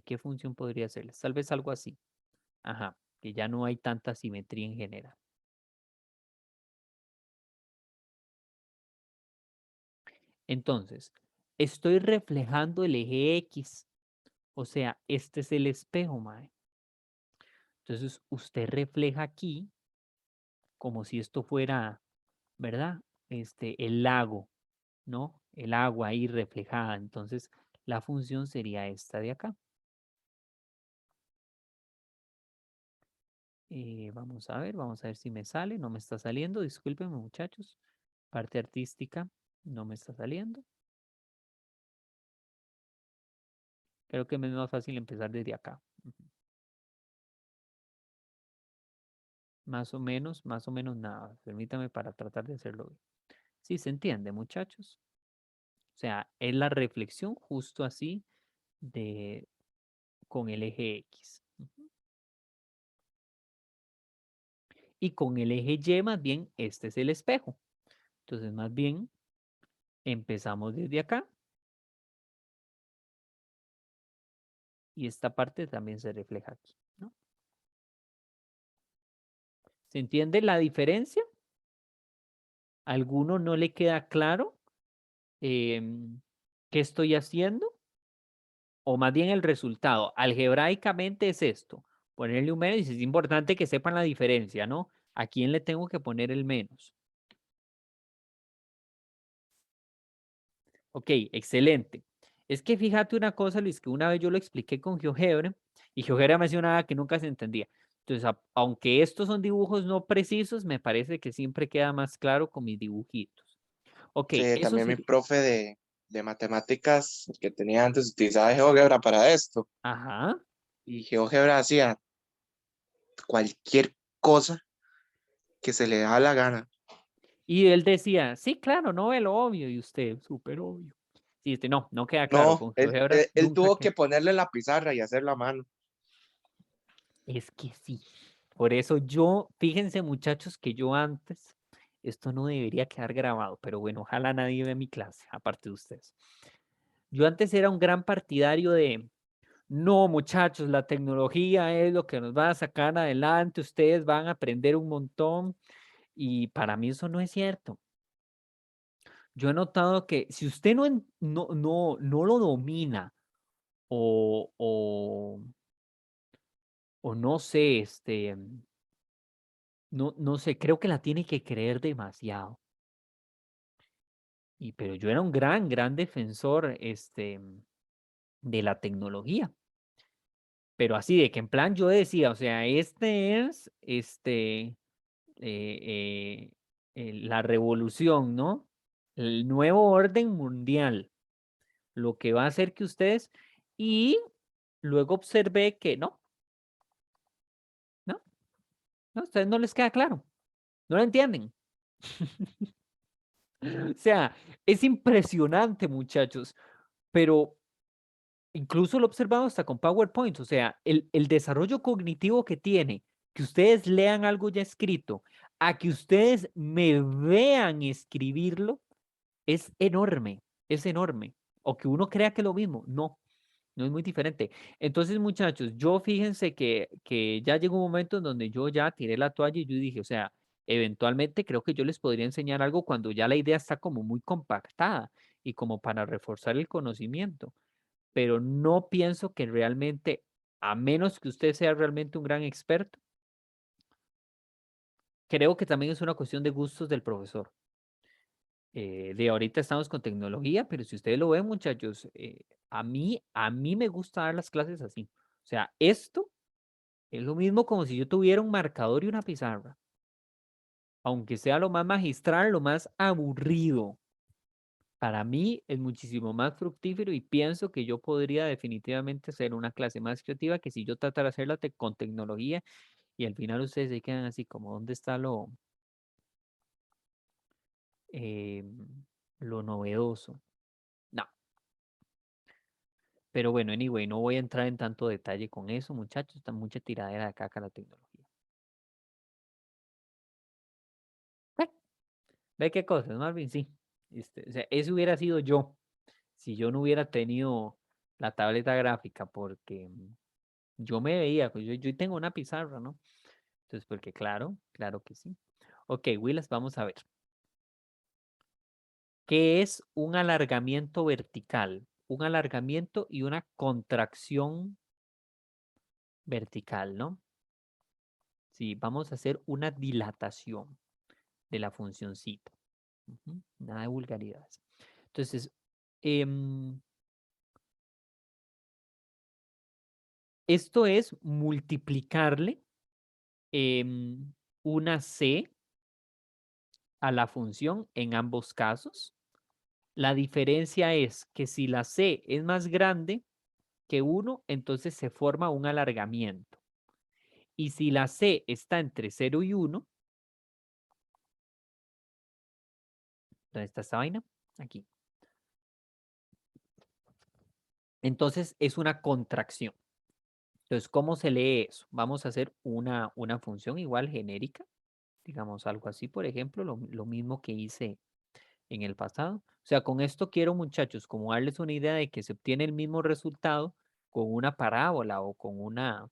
¿Qué función podría hacerles? Tal vez algo así. Ajá, que ya no hay tanta simetría en general. Entonces, estoy reflejando el eje X. O sea, este es el espejo, mae. Entonces, usted refleja aquí como si esto fuera, ¿verdad? El lago, ¿no? El agua ahí reflejada. Entonces, la función sería esta de acá. Vamos a ver si me sale. No me está saliendo. Discúlpenme, muchachos. Parte artística no me está saliendo. Creo que me es más fácil empezar desde acá. Ujú. Más o menos nada. Permítame para tratar de hacerlo bien. Sí, se entiende, muchachos. O sea, es la reflexión justo así de con el eje X. Ujú. Y con el eje Y, más bien, este es el espejo. Entonces, más bien, empezamos desde acá. Y esta parte también se refleja aquí, ¿no? ¿Se entiende la diferencia? ¿A alguno no le queda claro qué estoy haciendo? O más bien el resultado. Algebraicamente es esto. Ponerle un menos y es importante que sepan la diferencia, ¿no? ¿A quién le tengo que poner el menos? Ok, excelente. Es que fíjate una cosa, Luis, que una vez yo lo expliqué con GeoGebra y GeoGebra me hacía nada que nunca se entendía. Entonces, aunque estos son dibujos no precisos, me parece que siempre queda más claro con mis dibujitos. Ok, Sí, eso también mi sería. profe de matemáticas, el que tenía antes, utilizaba GeoGebra para esto. Ajá. Y GeoGebra hacía cualquier cosa que se le daba la gana. Y él decía, sí, claro, no ve lo obvio. Y usted, súper obvio. Sí, no queda claro. No, Con él, GeoGebra él, él nunca tuvo queda. que ponerle en la pizarra y hacerlo a mano. Es que sí. Por eso yo, fíjense muchachos, que yo antes, esto no debería quedar grabado, pero bueno, ojalá nadie vea mi clase, aparte de ustedes. Yo antes era un gran partidario de, no muchachos, la tecnología es lo que nos va a sacar adelante, ustedes van a aprender un montón y para mí eso no es cierto. Yo he notado que si usted no lo domina o, o no sé, no sé, creo que la tiene que creer demasiado. Pero yo era un gran defensor, de la tecnología. Pero así de que en plan yo decía, o sea, este es, la revolución, ¿no? El nuevo orden mundial, lo que va a hacer que ustedes, y luego observé que no, a ustedes no les queda claro, no lo entienden. O sea, es impresionante, muchachos, pero incluso lo he observado hasta con PowerPoint, o sea, el desarrollo cognitivo que tiene, que ustedes lean algo ya escrito, a que ustedes me vean escribirlo, es enorme, es enorme. O que uno crea que es lo mismo, no es muy diferente. Entonces, muchachos, yo fíjense que ya llegó un momento en donde yo ya tiré la toalla y yo dije, o sea, eventualmente creo que yo les podría enseñar algo cuando ya la idea está como muy compactada y como para reforzar el conocimiento, pero no pienso que realmente, a menos que usted sea realmente un gran experto, creo que también es una cuestión de gustos del profesor. De ahorita estamos con tecnología, pero si ustedes lo ven, muchachos, a mí me gusta dar las clases así. O sea, esto es lo mismo como si yo tuviera un marcador y una pizarra, aunque sea lo más magistral, lo más aburrido. Para mí es muchísimo más fructífero y pienso que yo podría definitivamente hacer una clase más creativa que si yo tratara de hacerla con tecnología y al final ustedes se quedan así como, ¿dónde está lo novedoso? No, pero bueno, anyway, no voy a entrar en tanto detalle con eso, muchachos, está mucha tiradera de caca la tecnología. Ve, ve qué cosas, Marvin, sí. O sea, ese hubiera sido yo, si yo no hubiera tenido la tableta gráfica porque yo me veía, pues yo tengo una pizarra, ¿no? Entonces, porque claro que sí. Ok, Willas, vamos a ver. ¿Qué es un alargamiento vertical? Un alargamiento y una contracción vertical, ¿no? Sí, vamos a hacer una dilatación de la funcioncita. Nada de vulgaridades. Entonces, em, esto es multiplicarle una c a la función en ambos casos. La diferencia es que si la c es más grande que 1, entonces se forma un alargamiento. Y si la c está entre 0 y 1, ¿dónde está esta vaina? Aquí. Entonces es una contracción. Entonces, ¿cómo se lee eso? Vamos a hacer una función igual genérica, digamos algo así, por ejemplo, lo mismo que hice en el pasado. O sea, con esto quiero, muchachos, como darles una idea de que se obtiene el mismo resultado con una parábola o con una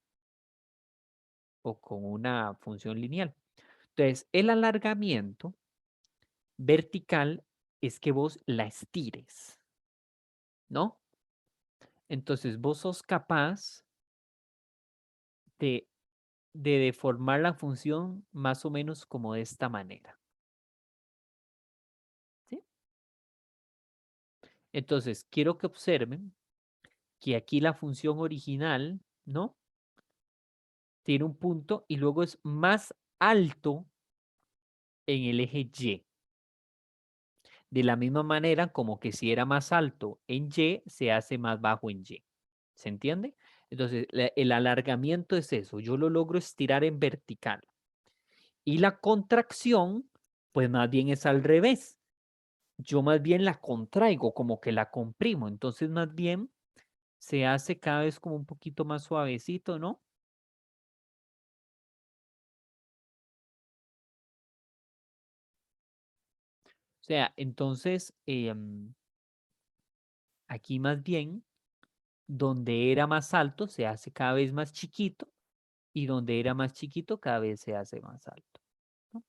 función lineal. Entonces, el alargamiento vertical es que vos la estires, ¿no? Entonces, vos sos capaz de, de deformar la función más o menos como de esta manera. ¿Sí? Entonces, quiero que observen que aquí la función original, ¿no? Tiene un punto y luego es más alto en el eje Y. De la misma manera como que si era más alto en Y, se hace más bajo en Y. ¿Se entiende? Entonces, el alargamiento es eso. Yo lo logro estirar en vertical. Y la contracción, pues más bien es al revés. Yo más bien la contraigo, como que la comprimo. Entonces, más bien se hace cada vez como un poquito más suavecito, ¿no? O sea, entonces, aquí más bien, donde era más alto, se hace cada vez más chiquito y donde era más chiquito, cada vez se hace más alto, ¿no? O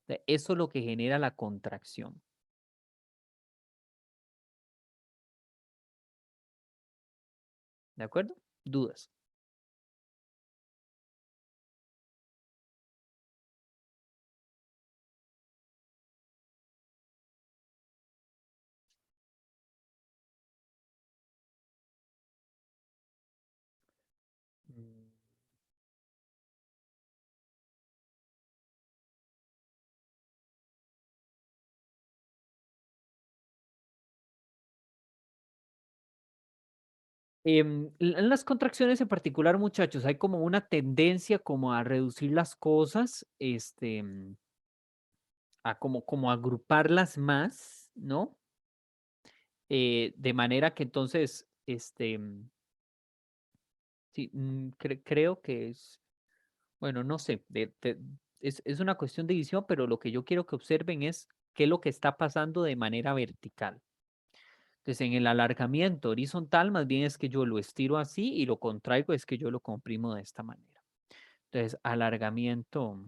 sea, eso es lo que genera la contracción. ¿De acuerdo? ¿Dudas? Mm. En las contracciones en particular, muchachos, hay como una tendencia como a reducir las cosas, a como agruparlas más, ¿no? De manera que entonces, sí, creo que es, bueno, no sé, es una cuestión de visión, pero lo que yo quiero que observen es qué es lo que está pasando de manera vertical. Entonces, en el alargamiento horizontal, más bien es que yo lo estiro así y lo contraigo es que yo lo comprimo de esta manera. Entonces, alargamiento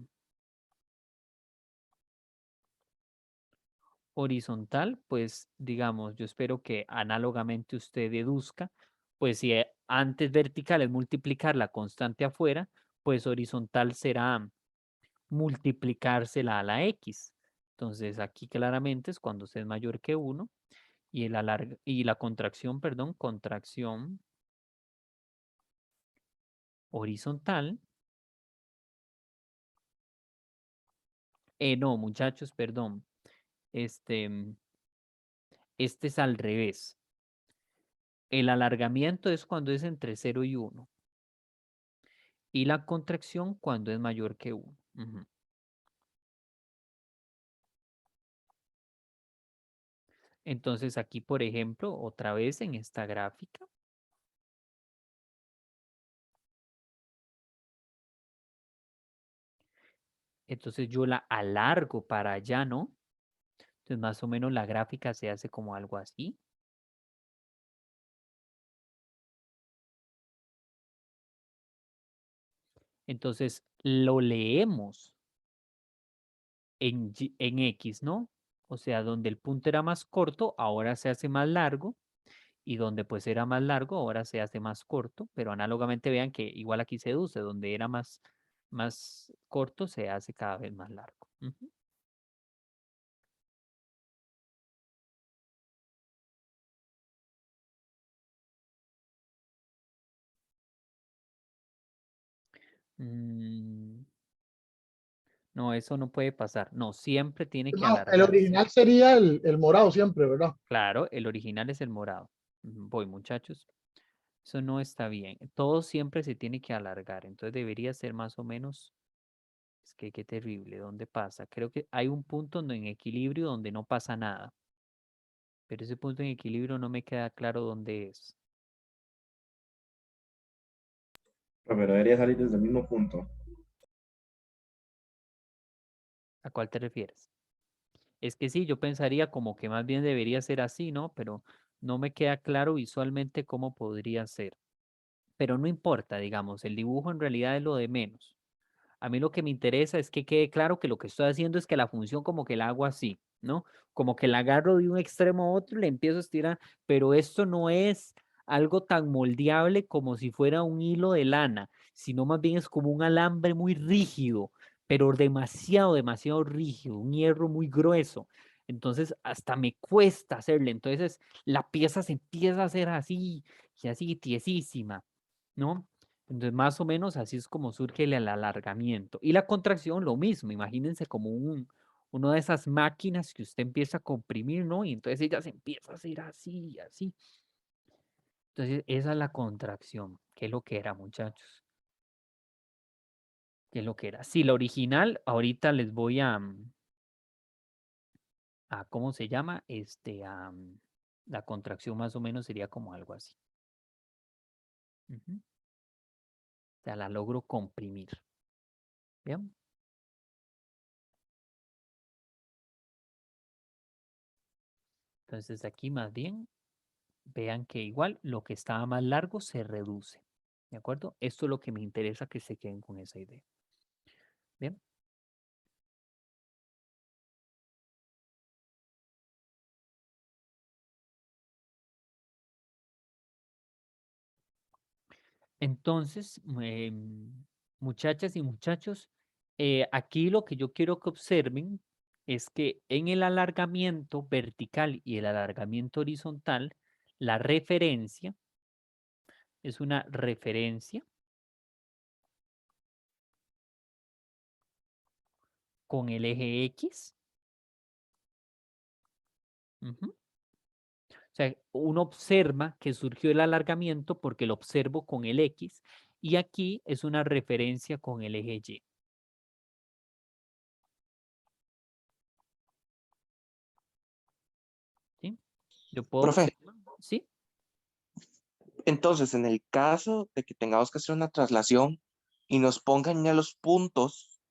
horizontal, pues digamos, yo espero que análogamente usted deduzca, pues si antes vertical es multiplicar la constante afuera, pues horizontal será multiplicársela a la x. Entonces, aquí claramente es cuando c es mayor que 1 y, y la contracción, perdón, contracción horizontal. No, muchachos, perdón. Este, este es al revés. El alargamiento es cuando es entre 0 y 1. Y la contracción cuando es mayor que 1. Entonces aquí, por ejemplo, otra vez en esta gráfica, Entonces yo la alargo para allá, ¿no? Entonces más o menos la gráfica se hace como algo así. Entonces lo leemos en X, ¿no? O sea, donde el punto era más corto, ahora se hace más largo, y donde pues era más largo, ahora se hace más corto, pero análogamente vean que igual aquí se deduce, donde era más corto, se hace cada vez más largo. Ujú. Mm, no, eso no puede pasar. No, siempre tiene que No, el alargarse. original sería el morado siempre, ¿verdad? Claro, el original es el morado. Voy, muchachos. Eso no está bien. Todo siempre se tiene que alargar. Entonces debería ser más o menos. Es que qué terrible. ¿Dónde pasa? Creo que hay un punto en equilibrio donde no pasa nada. Pero ese punto en equilibrio no me queda claro dónde es. Pero debería salir desde el mismo punto. ¿A cuál te refieres? Es que sí, yo pensaría como que más bien debería ser así, ¿no? Pero no me queda claro visualmente cómo podría ser. Pero no importa, digamos, el dibujo en realidad es lo de menos. A mí lo que me interesa es que quede claro que lo que estoy haciendo es que la función como que la hago así, ¿no? Como que la agarro de un extremo a otro y le empiezo a estirar, pero esto no es algo tan moldeable como si fuera un hilo de lana, sino más bien es como un alambre muy rígido, pero demasiado rígido, un hierro muy grueso. Entonces hasta me cuesta hacerle. Entonces la pieza se empieza a hacer así y así tiesísima, ¿no? Entonces, más o menos así es como surge el alargamiento. Y la contracción, lo mismo. Imagínense como una de esas máquinas que usted empieza a comprimir, ¿no? Y entonces ella se empieza a hacer así, así. Entonces, esa es la contracción. ¿Qué es lo que era, muchachos? ¿Qué es lo que era? Sí, la original, ahorita les voy a ¿cómo se llama? La contracción más o menos sería como algo así. Ujú. O sea, la logro comprimir. ¿Bien? Entonces, aquí más bien vean que igual lo que estaba más largo se reduce. ¿De acuerdo? Esto es lo que me interesa que se queden con esa idea. Bien. Entonces, muchachas y muchachos, aquí lo que yo quiero que observen es que en el alargamiento vertical y el alargamiento horizontal, la referencia es una referencia con el eje X. Ujú. O sea, uno observa que surgió el alargamiento porque lo observo con el X y aquí es una referencia con el eje Y. ¿Sí? Yo puedo Profe, observar, ¿sí? entonces en el caso de que tengamos que hacer una traslación y nos pongan ya los puntos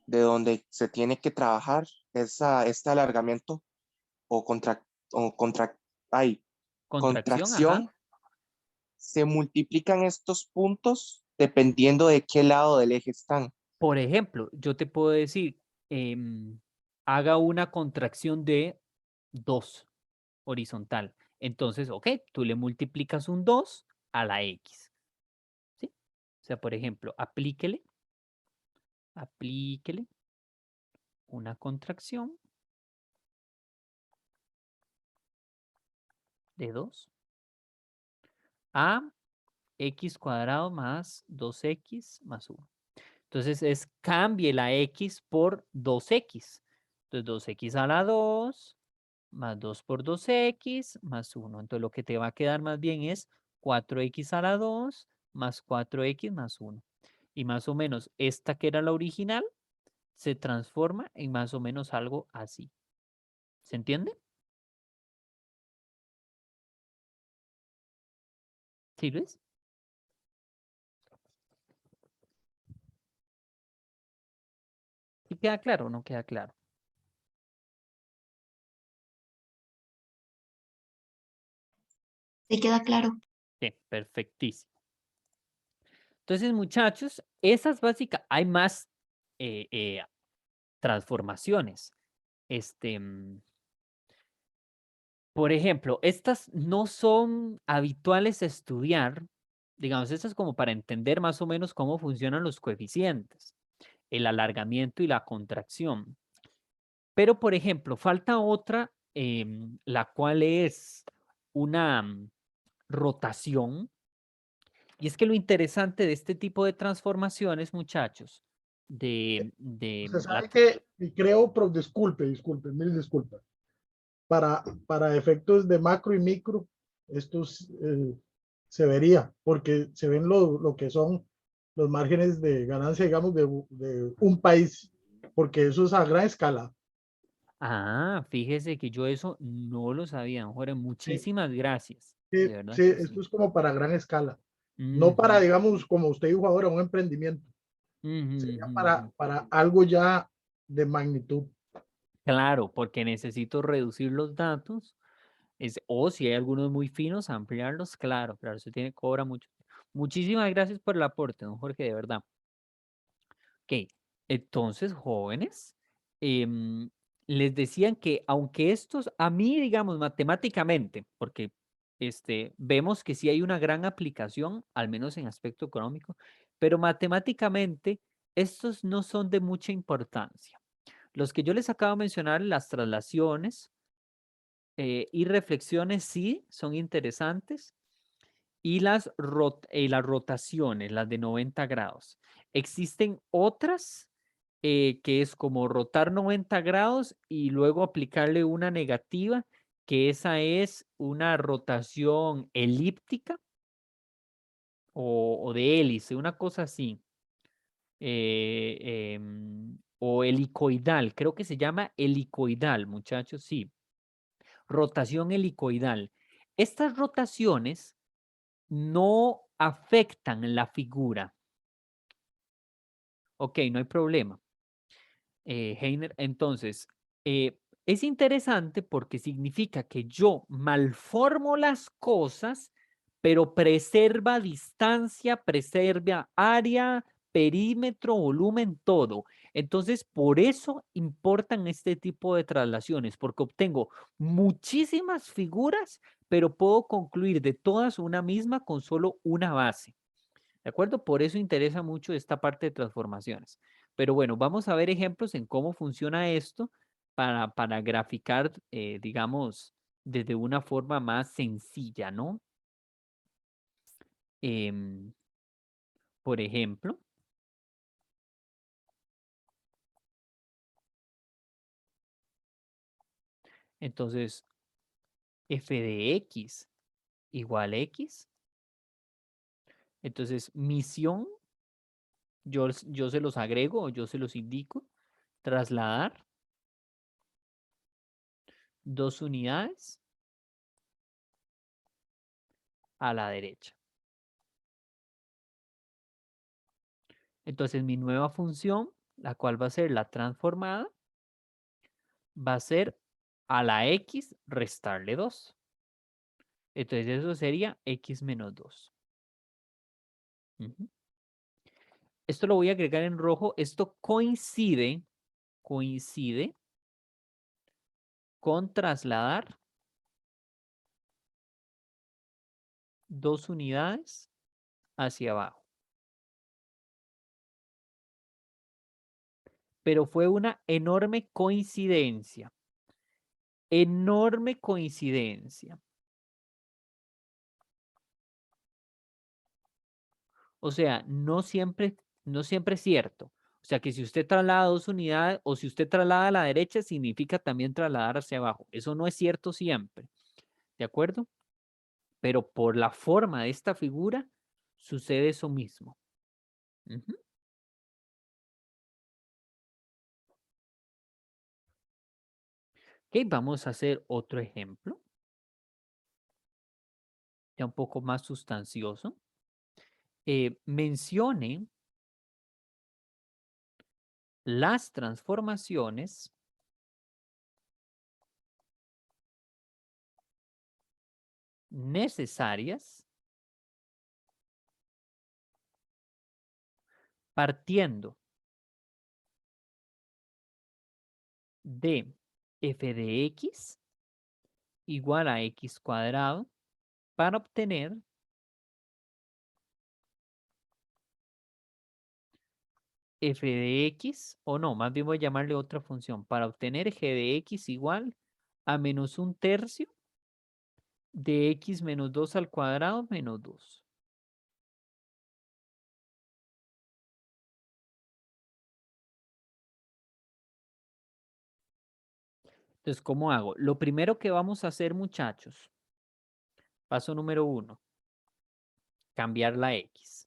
de donde se tiene que trabajar este alargamiento o, o ay, Contracción, ajá. contracción, se multiplican estos puntos dependiendo de qué lado del eje están. Por ejemplo, yo te puedo decir, haga una contracción de 2 horizontal. Entonces, ok, tú le multiplicas un 2 a la X. ¿Sí? O sea, por ejemplo, aplíquele una contracción de 2 a x cuadrado más 2x más 1. Entonces cambie la x por 2x. Entonces 2x a la 2 más 2 por 2x más 1. Entonces lo que te va a quedar más bien es 4x a la 2 más 4x más 1. Y más o menos esta que era la original se transforma en más o menos algo así. ¿Se entiende? ¿Sí, Luis? ¿Sí queda claro o no queda claro? ¿Te queda claro? Sí, perfectísimo. Entonces, muchachos, esas básicas, hay más transformaciones. Por ejemplo, estas no son habituales estudiar, digamos, estas como para entender más o menos cómo funcionan los coeficientes, el alargamiento y la contracción. Pero, por ejemplo, falta otra, la cual es una rotación. Y es que lo interesante de este tipo de transformaciones, muchachos, de Usted la... sabe que, y creo, pero disculpe, mil disculpas. Para efectos de macro y micro, esto se vería, porque se ven lo que son los márgenes de ganancia, digamos, de un país, porque eso es a gran escala. Ah, fíjese que yo eso no lo sabía, don Jorge. Sí, Muchísimas gracias. sí, De verdad sí, que esto sí. es como para gran escala. No para, Ujú, digamos, como usted dijo ahora, un emprendimiento. ujú, Sería ujú, ujú. para algo ya de magnitud. Claro, porque necesito reducir los datos. O si hay algunos muy finos, ampliarlos. Claro, claro, eso tiene, cobra mucho. Muchísimas gracias por el aporte, don Jorge, de verdad. Ok, entonces, jóvenes, em, les decían que aunque estos, a mí, digamos, matemáticamente, porque vemos que sí hay una gran aplicación, al menos en aspecto económico, pero matemáticamente estos no son de mucha importancia. Los que yo les acabo de mencionar, las traslaciones y reflexiones, sí, son interesantes, y las rotaciones, las de 90 grados. Existen otras que es como rotar 90 grados y luego aplicarle una negativa, que esa es una rotación elíptica o de hélice, una cosa así. O helicoidal, creo que se llama helicoidal, muchachos, sí. Rotación helicoidal. Estas rotaciones no afectan la figura. Ok, no hay problema. Heiner, entonces, es interesante porque significa que yo malformo las cosas, pero preserva distancia, preserva área, perímetro, volumen, todo. Entonces, por eso importan este tipo de traslaciones, porque obtengo muchísimas figuras, pero puedo concluir de todas una misma con solo una base. ¿De acuerdo? Por eso interesa mucho esta parte de transformaciones. Pero bueno, vamos a ver ejemplos en cómo funciona esto para graficar, digamos, desde una forma más sencilla, ¿no? Em, por ejemplo, entonces, f de x igual x. Entonces, misión, yo se los agrego o yo se los indico, trasladar 2 unidades a la derecha. Entonces, mi nueva función, la cual va a ser la transformada, va a ser a la x restarle 2. Entonces, eso sería x menos 2. Ujú. Esto lo voy a agregar en rojo. Esto coincide con trasladar 2 unidades hacia abajo. Pero fue una enorme coincidencia. Enorme coincidencia. O sea, no siempre es cierto. O sea, que si usted traslada 2 unidades o si usted traslada a la derecha, significa también trasladar hacia abajo. Eso no es cierto siempre. ¿De acuerdo? Pero por la forma de esta figura, sucede eso mismo. Ujú. Ok, vamos a hacer otro ejemplo. Ya un poco más sustancioso. Mencione las transformaciones necesarias partiendo de f de x igual a x cuadrado para obtener f de x, o no, más bien voy a llamarle otra función, para obtener g de x igual a menos 1/3 de x menos 2 al cuadrado menos 2. Entonces, ¿cómo hago? Lo primero que vamos a hacer, muchachos, paso número 1, cambiar la x.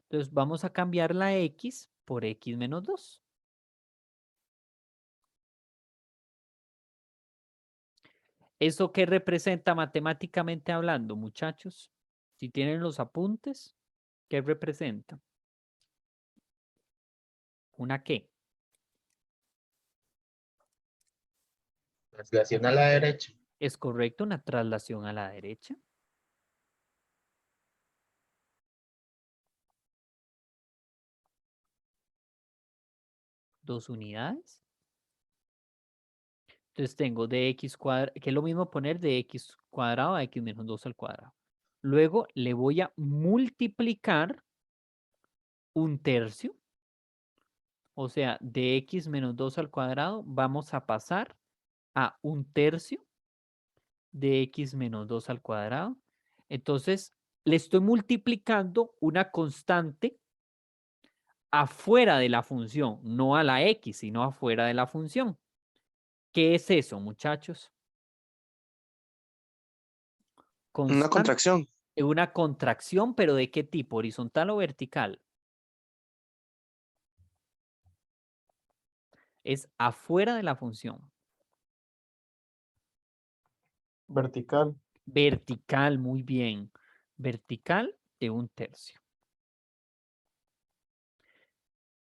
Entonces, vamos a cambiar la x por x menos 2. ¿Eso qué representa matemáticamente hablando, muchachos? Si tienen los apuntes, ¿qué representa? ¿Una qué? Traslación a la derecha. ¿Es correcto? Una traslación a la derecha. Dos unidades. Entonces tengo de x cuadrado, que es lo mismo poner de x cuadrado a x menos 2 al cuadrado. Luego le voy a multiplicar 1/3. O sea, de x menos 2 al cuadrado vamos a pasar a 1/3 de x menos 2 al cuadrado. Entonces, le estoy multiplicando una constante afuera de la función, no a la x, sino afuera de la función. ¿Qué es eso, muchachos? Una contracción. Una contracción, pero ¿de qué tipo? ¿Horizontal o vertical? Es afuera de la función. Vertical. Vertical, muy bien. Vertical de 1/3.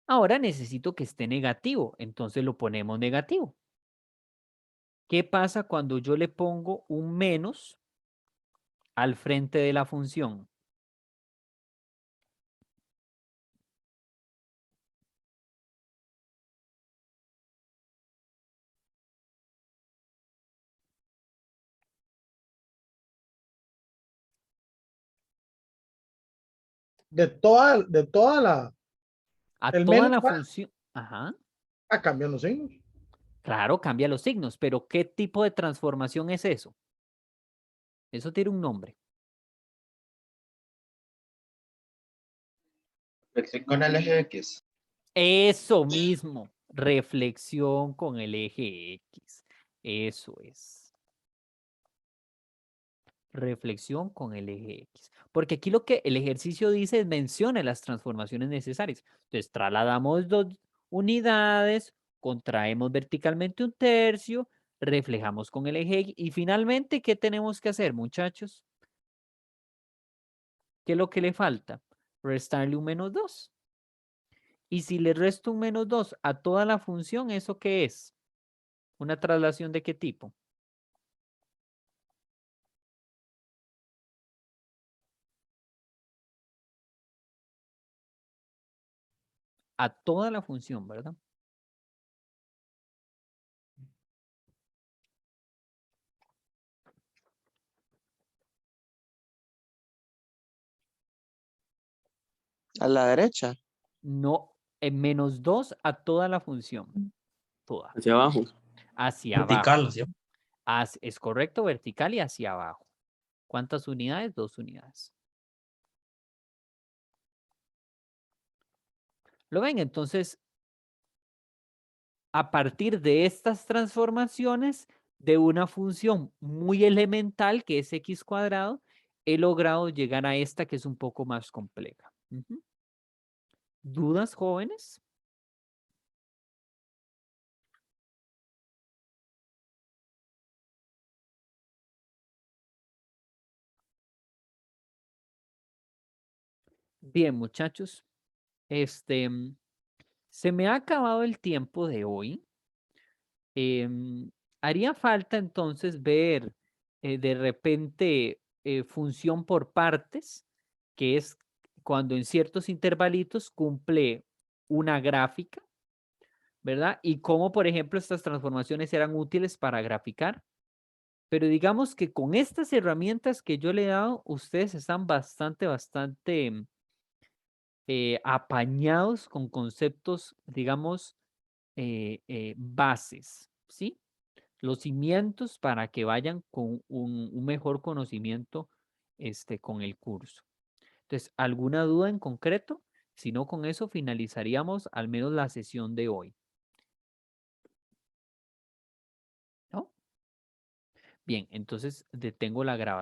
Ahora necesito que esté negativo, entonces lo ponemos negativo. ¿Qué pasa cuando yo le pongo un menos al frente de la función? De toda la, A el toda menos la va función. Ajá. a cambiar los signos. Claro, cambia los signos, pero ¿qué tipo de transformación es eso? Eso tiene un nombre. Con el eje X. Eso mismo, reflexión con el eje X. Eso es. Reflexión con el eje X. Porque aquí lo que el ejercicio dice es menciona las transformaciones necesarias. Entonces, trasladamos 2 unidades, contraemos verticalmente 1/3, reflejamos con el eje X y finalmente, ¿qué tenemos que hacer, muchachos? ¿Qué es lo que le falta? Restarle un menos 2. Y si le resto un menos 2 a toda la función, ¿eso qué es? ¿Una traslación de qué tipo? A toda la función, ¿verdad? A la derecha. No, en menos 2 a toda la función. Toda. Hacia abajo. Hacia abajo. Vertical, ¿sí? Es correcto, vertical y hacia abajo. ¿Cuántas unidades? 2 unidades. ¿Lo ven? Entonces, a partir de estas transformaciones de una función muy elemental que es x cuadrado, he logrado llegar a esta que es un poco más compleja. ¿Dudas, jóvenes? Bien, muchachos, se me ha acabado el tiempo de hoy. Haría falta entonces ver de repente función por partes, que es cuando en ciertos intervalitos cumple una gráfica, ¿verdad? Y cómo, por ejemplo, estas transformaciones eran útiles para graficar. Pero digamos que con estas herramientas que yo le he dado, ustedes están bastante apañados con conceptos, digamos, bases, ¿sí? Los cimientos para que vayan con un mejor conocimiento con el curso. Entonces, ¿alguna duda en concreto? Si no, con eso finalizaríamos al menos la sesión de hoy. ¿No? Bien, entonces detengo la grabación.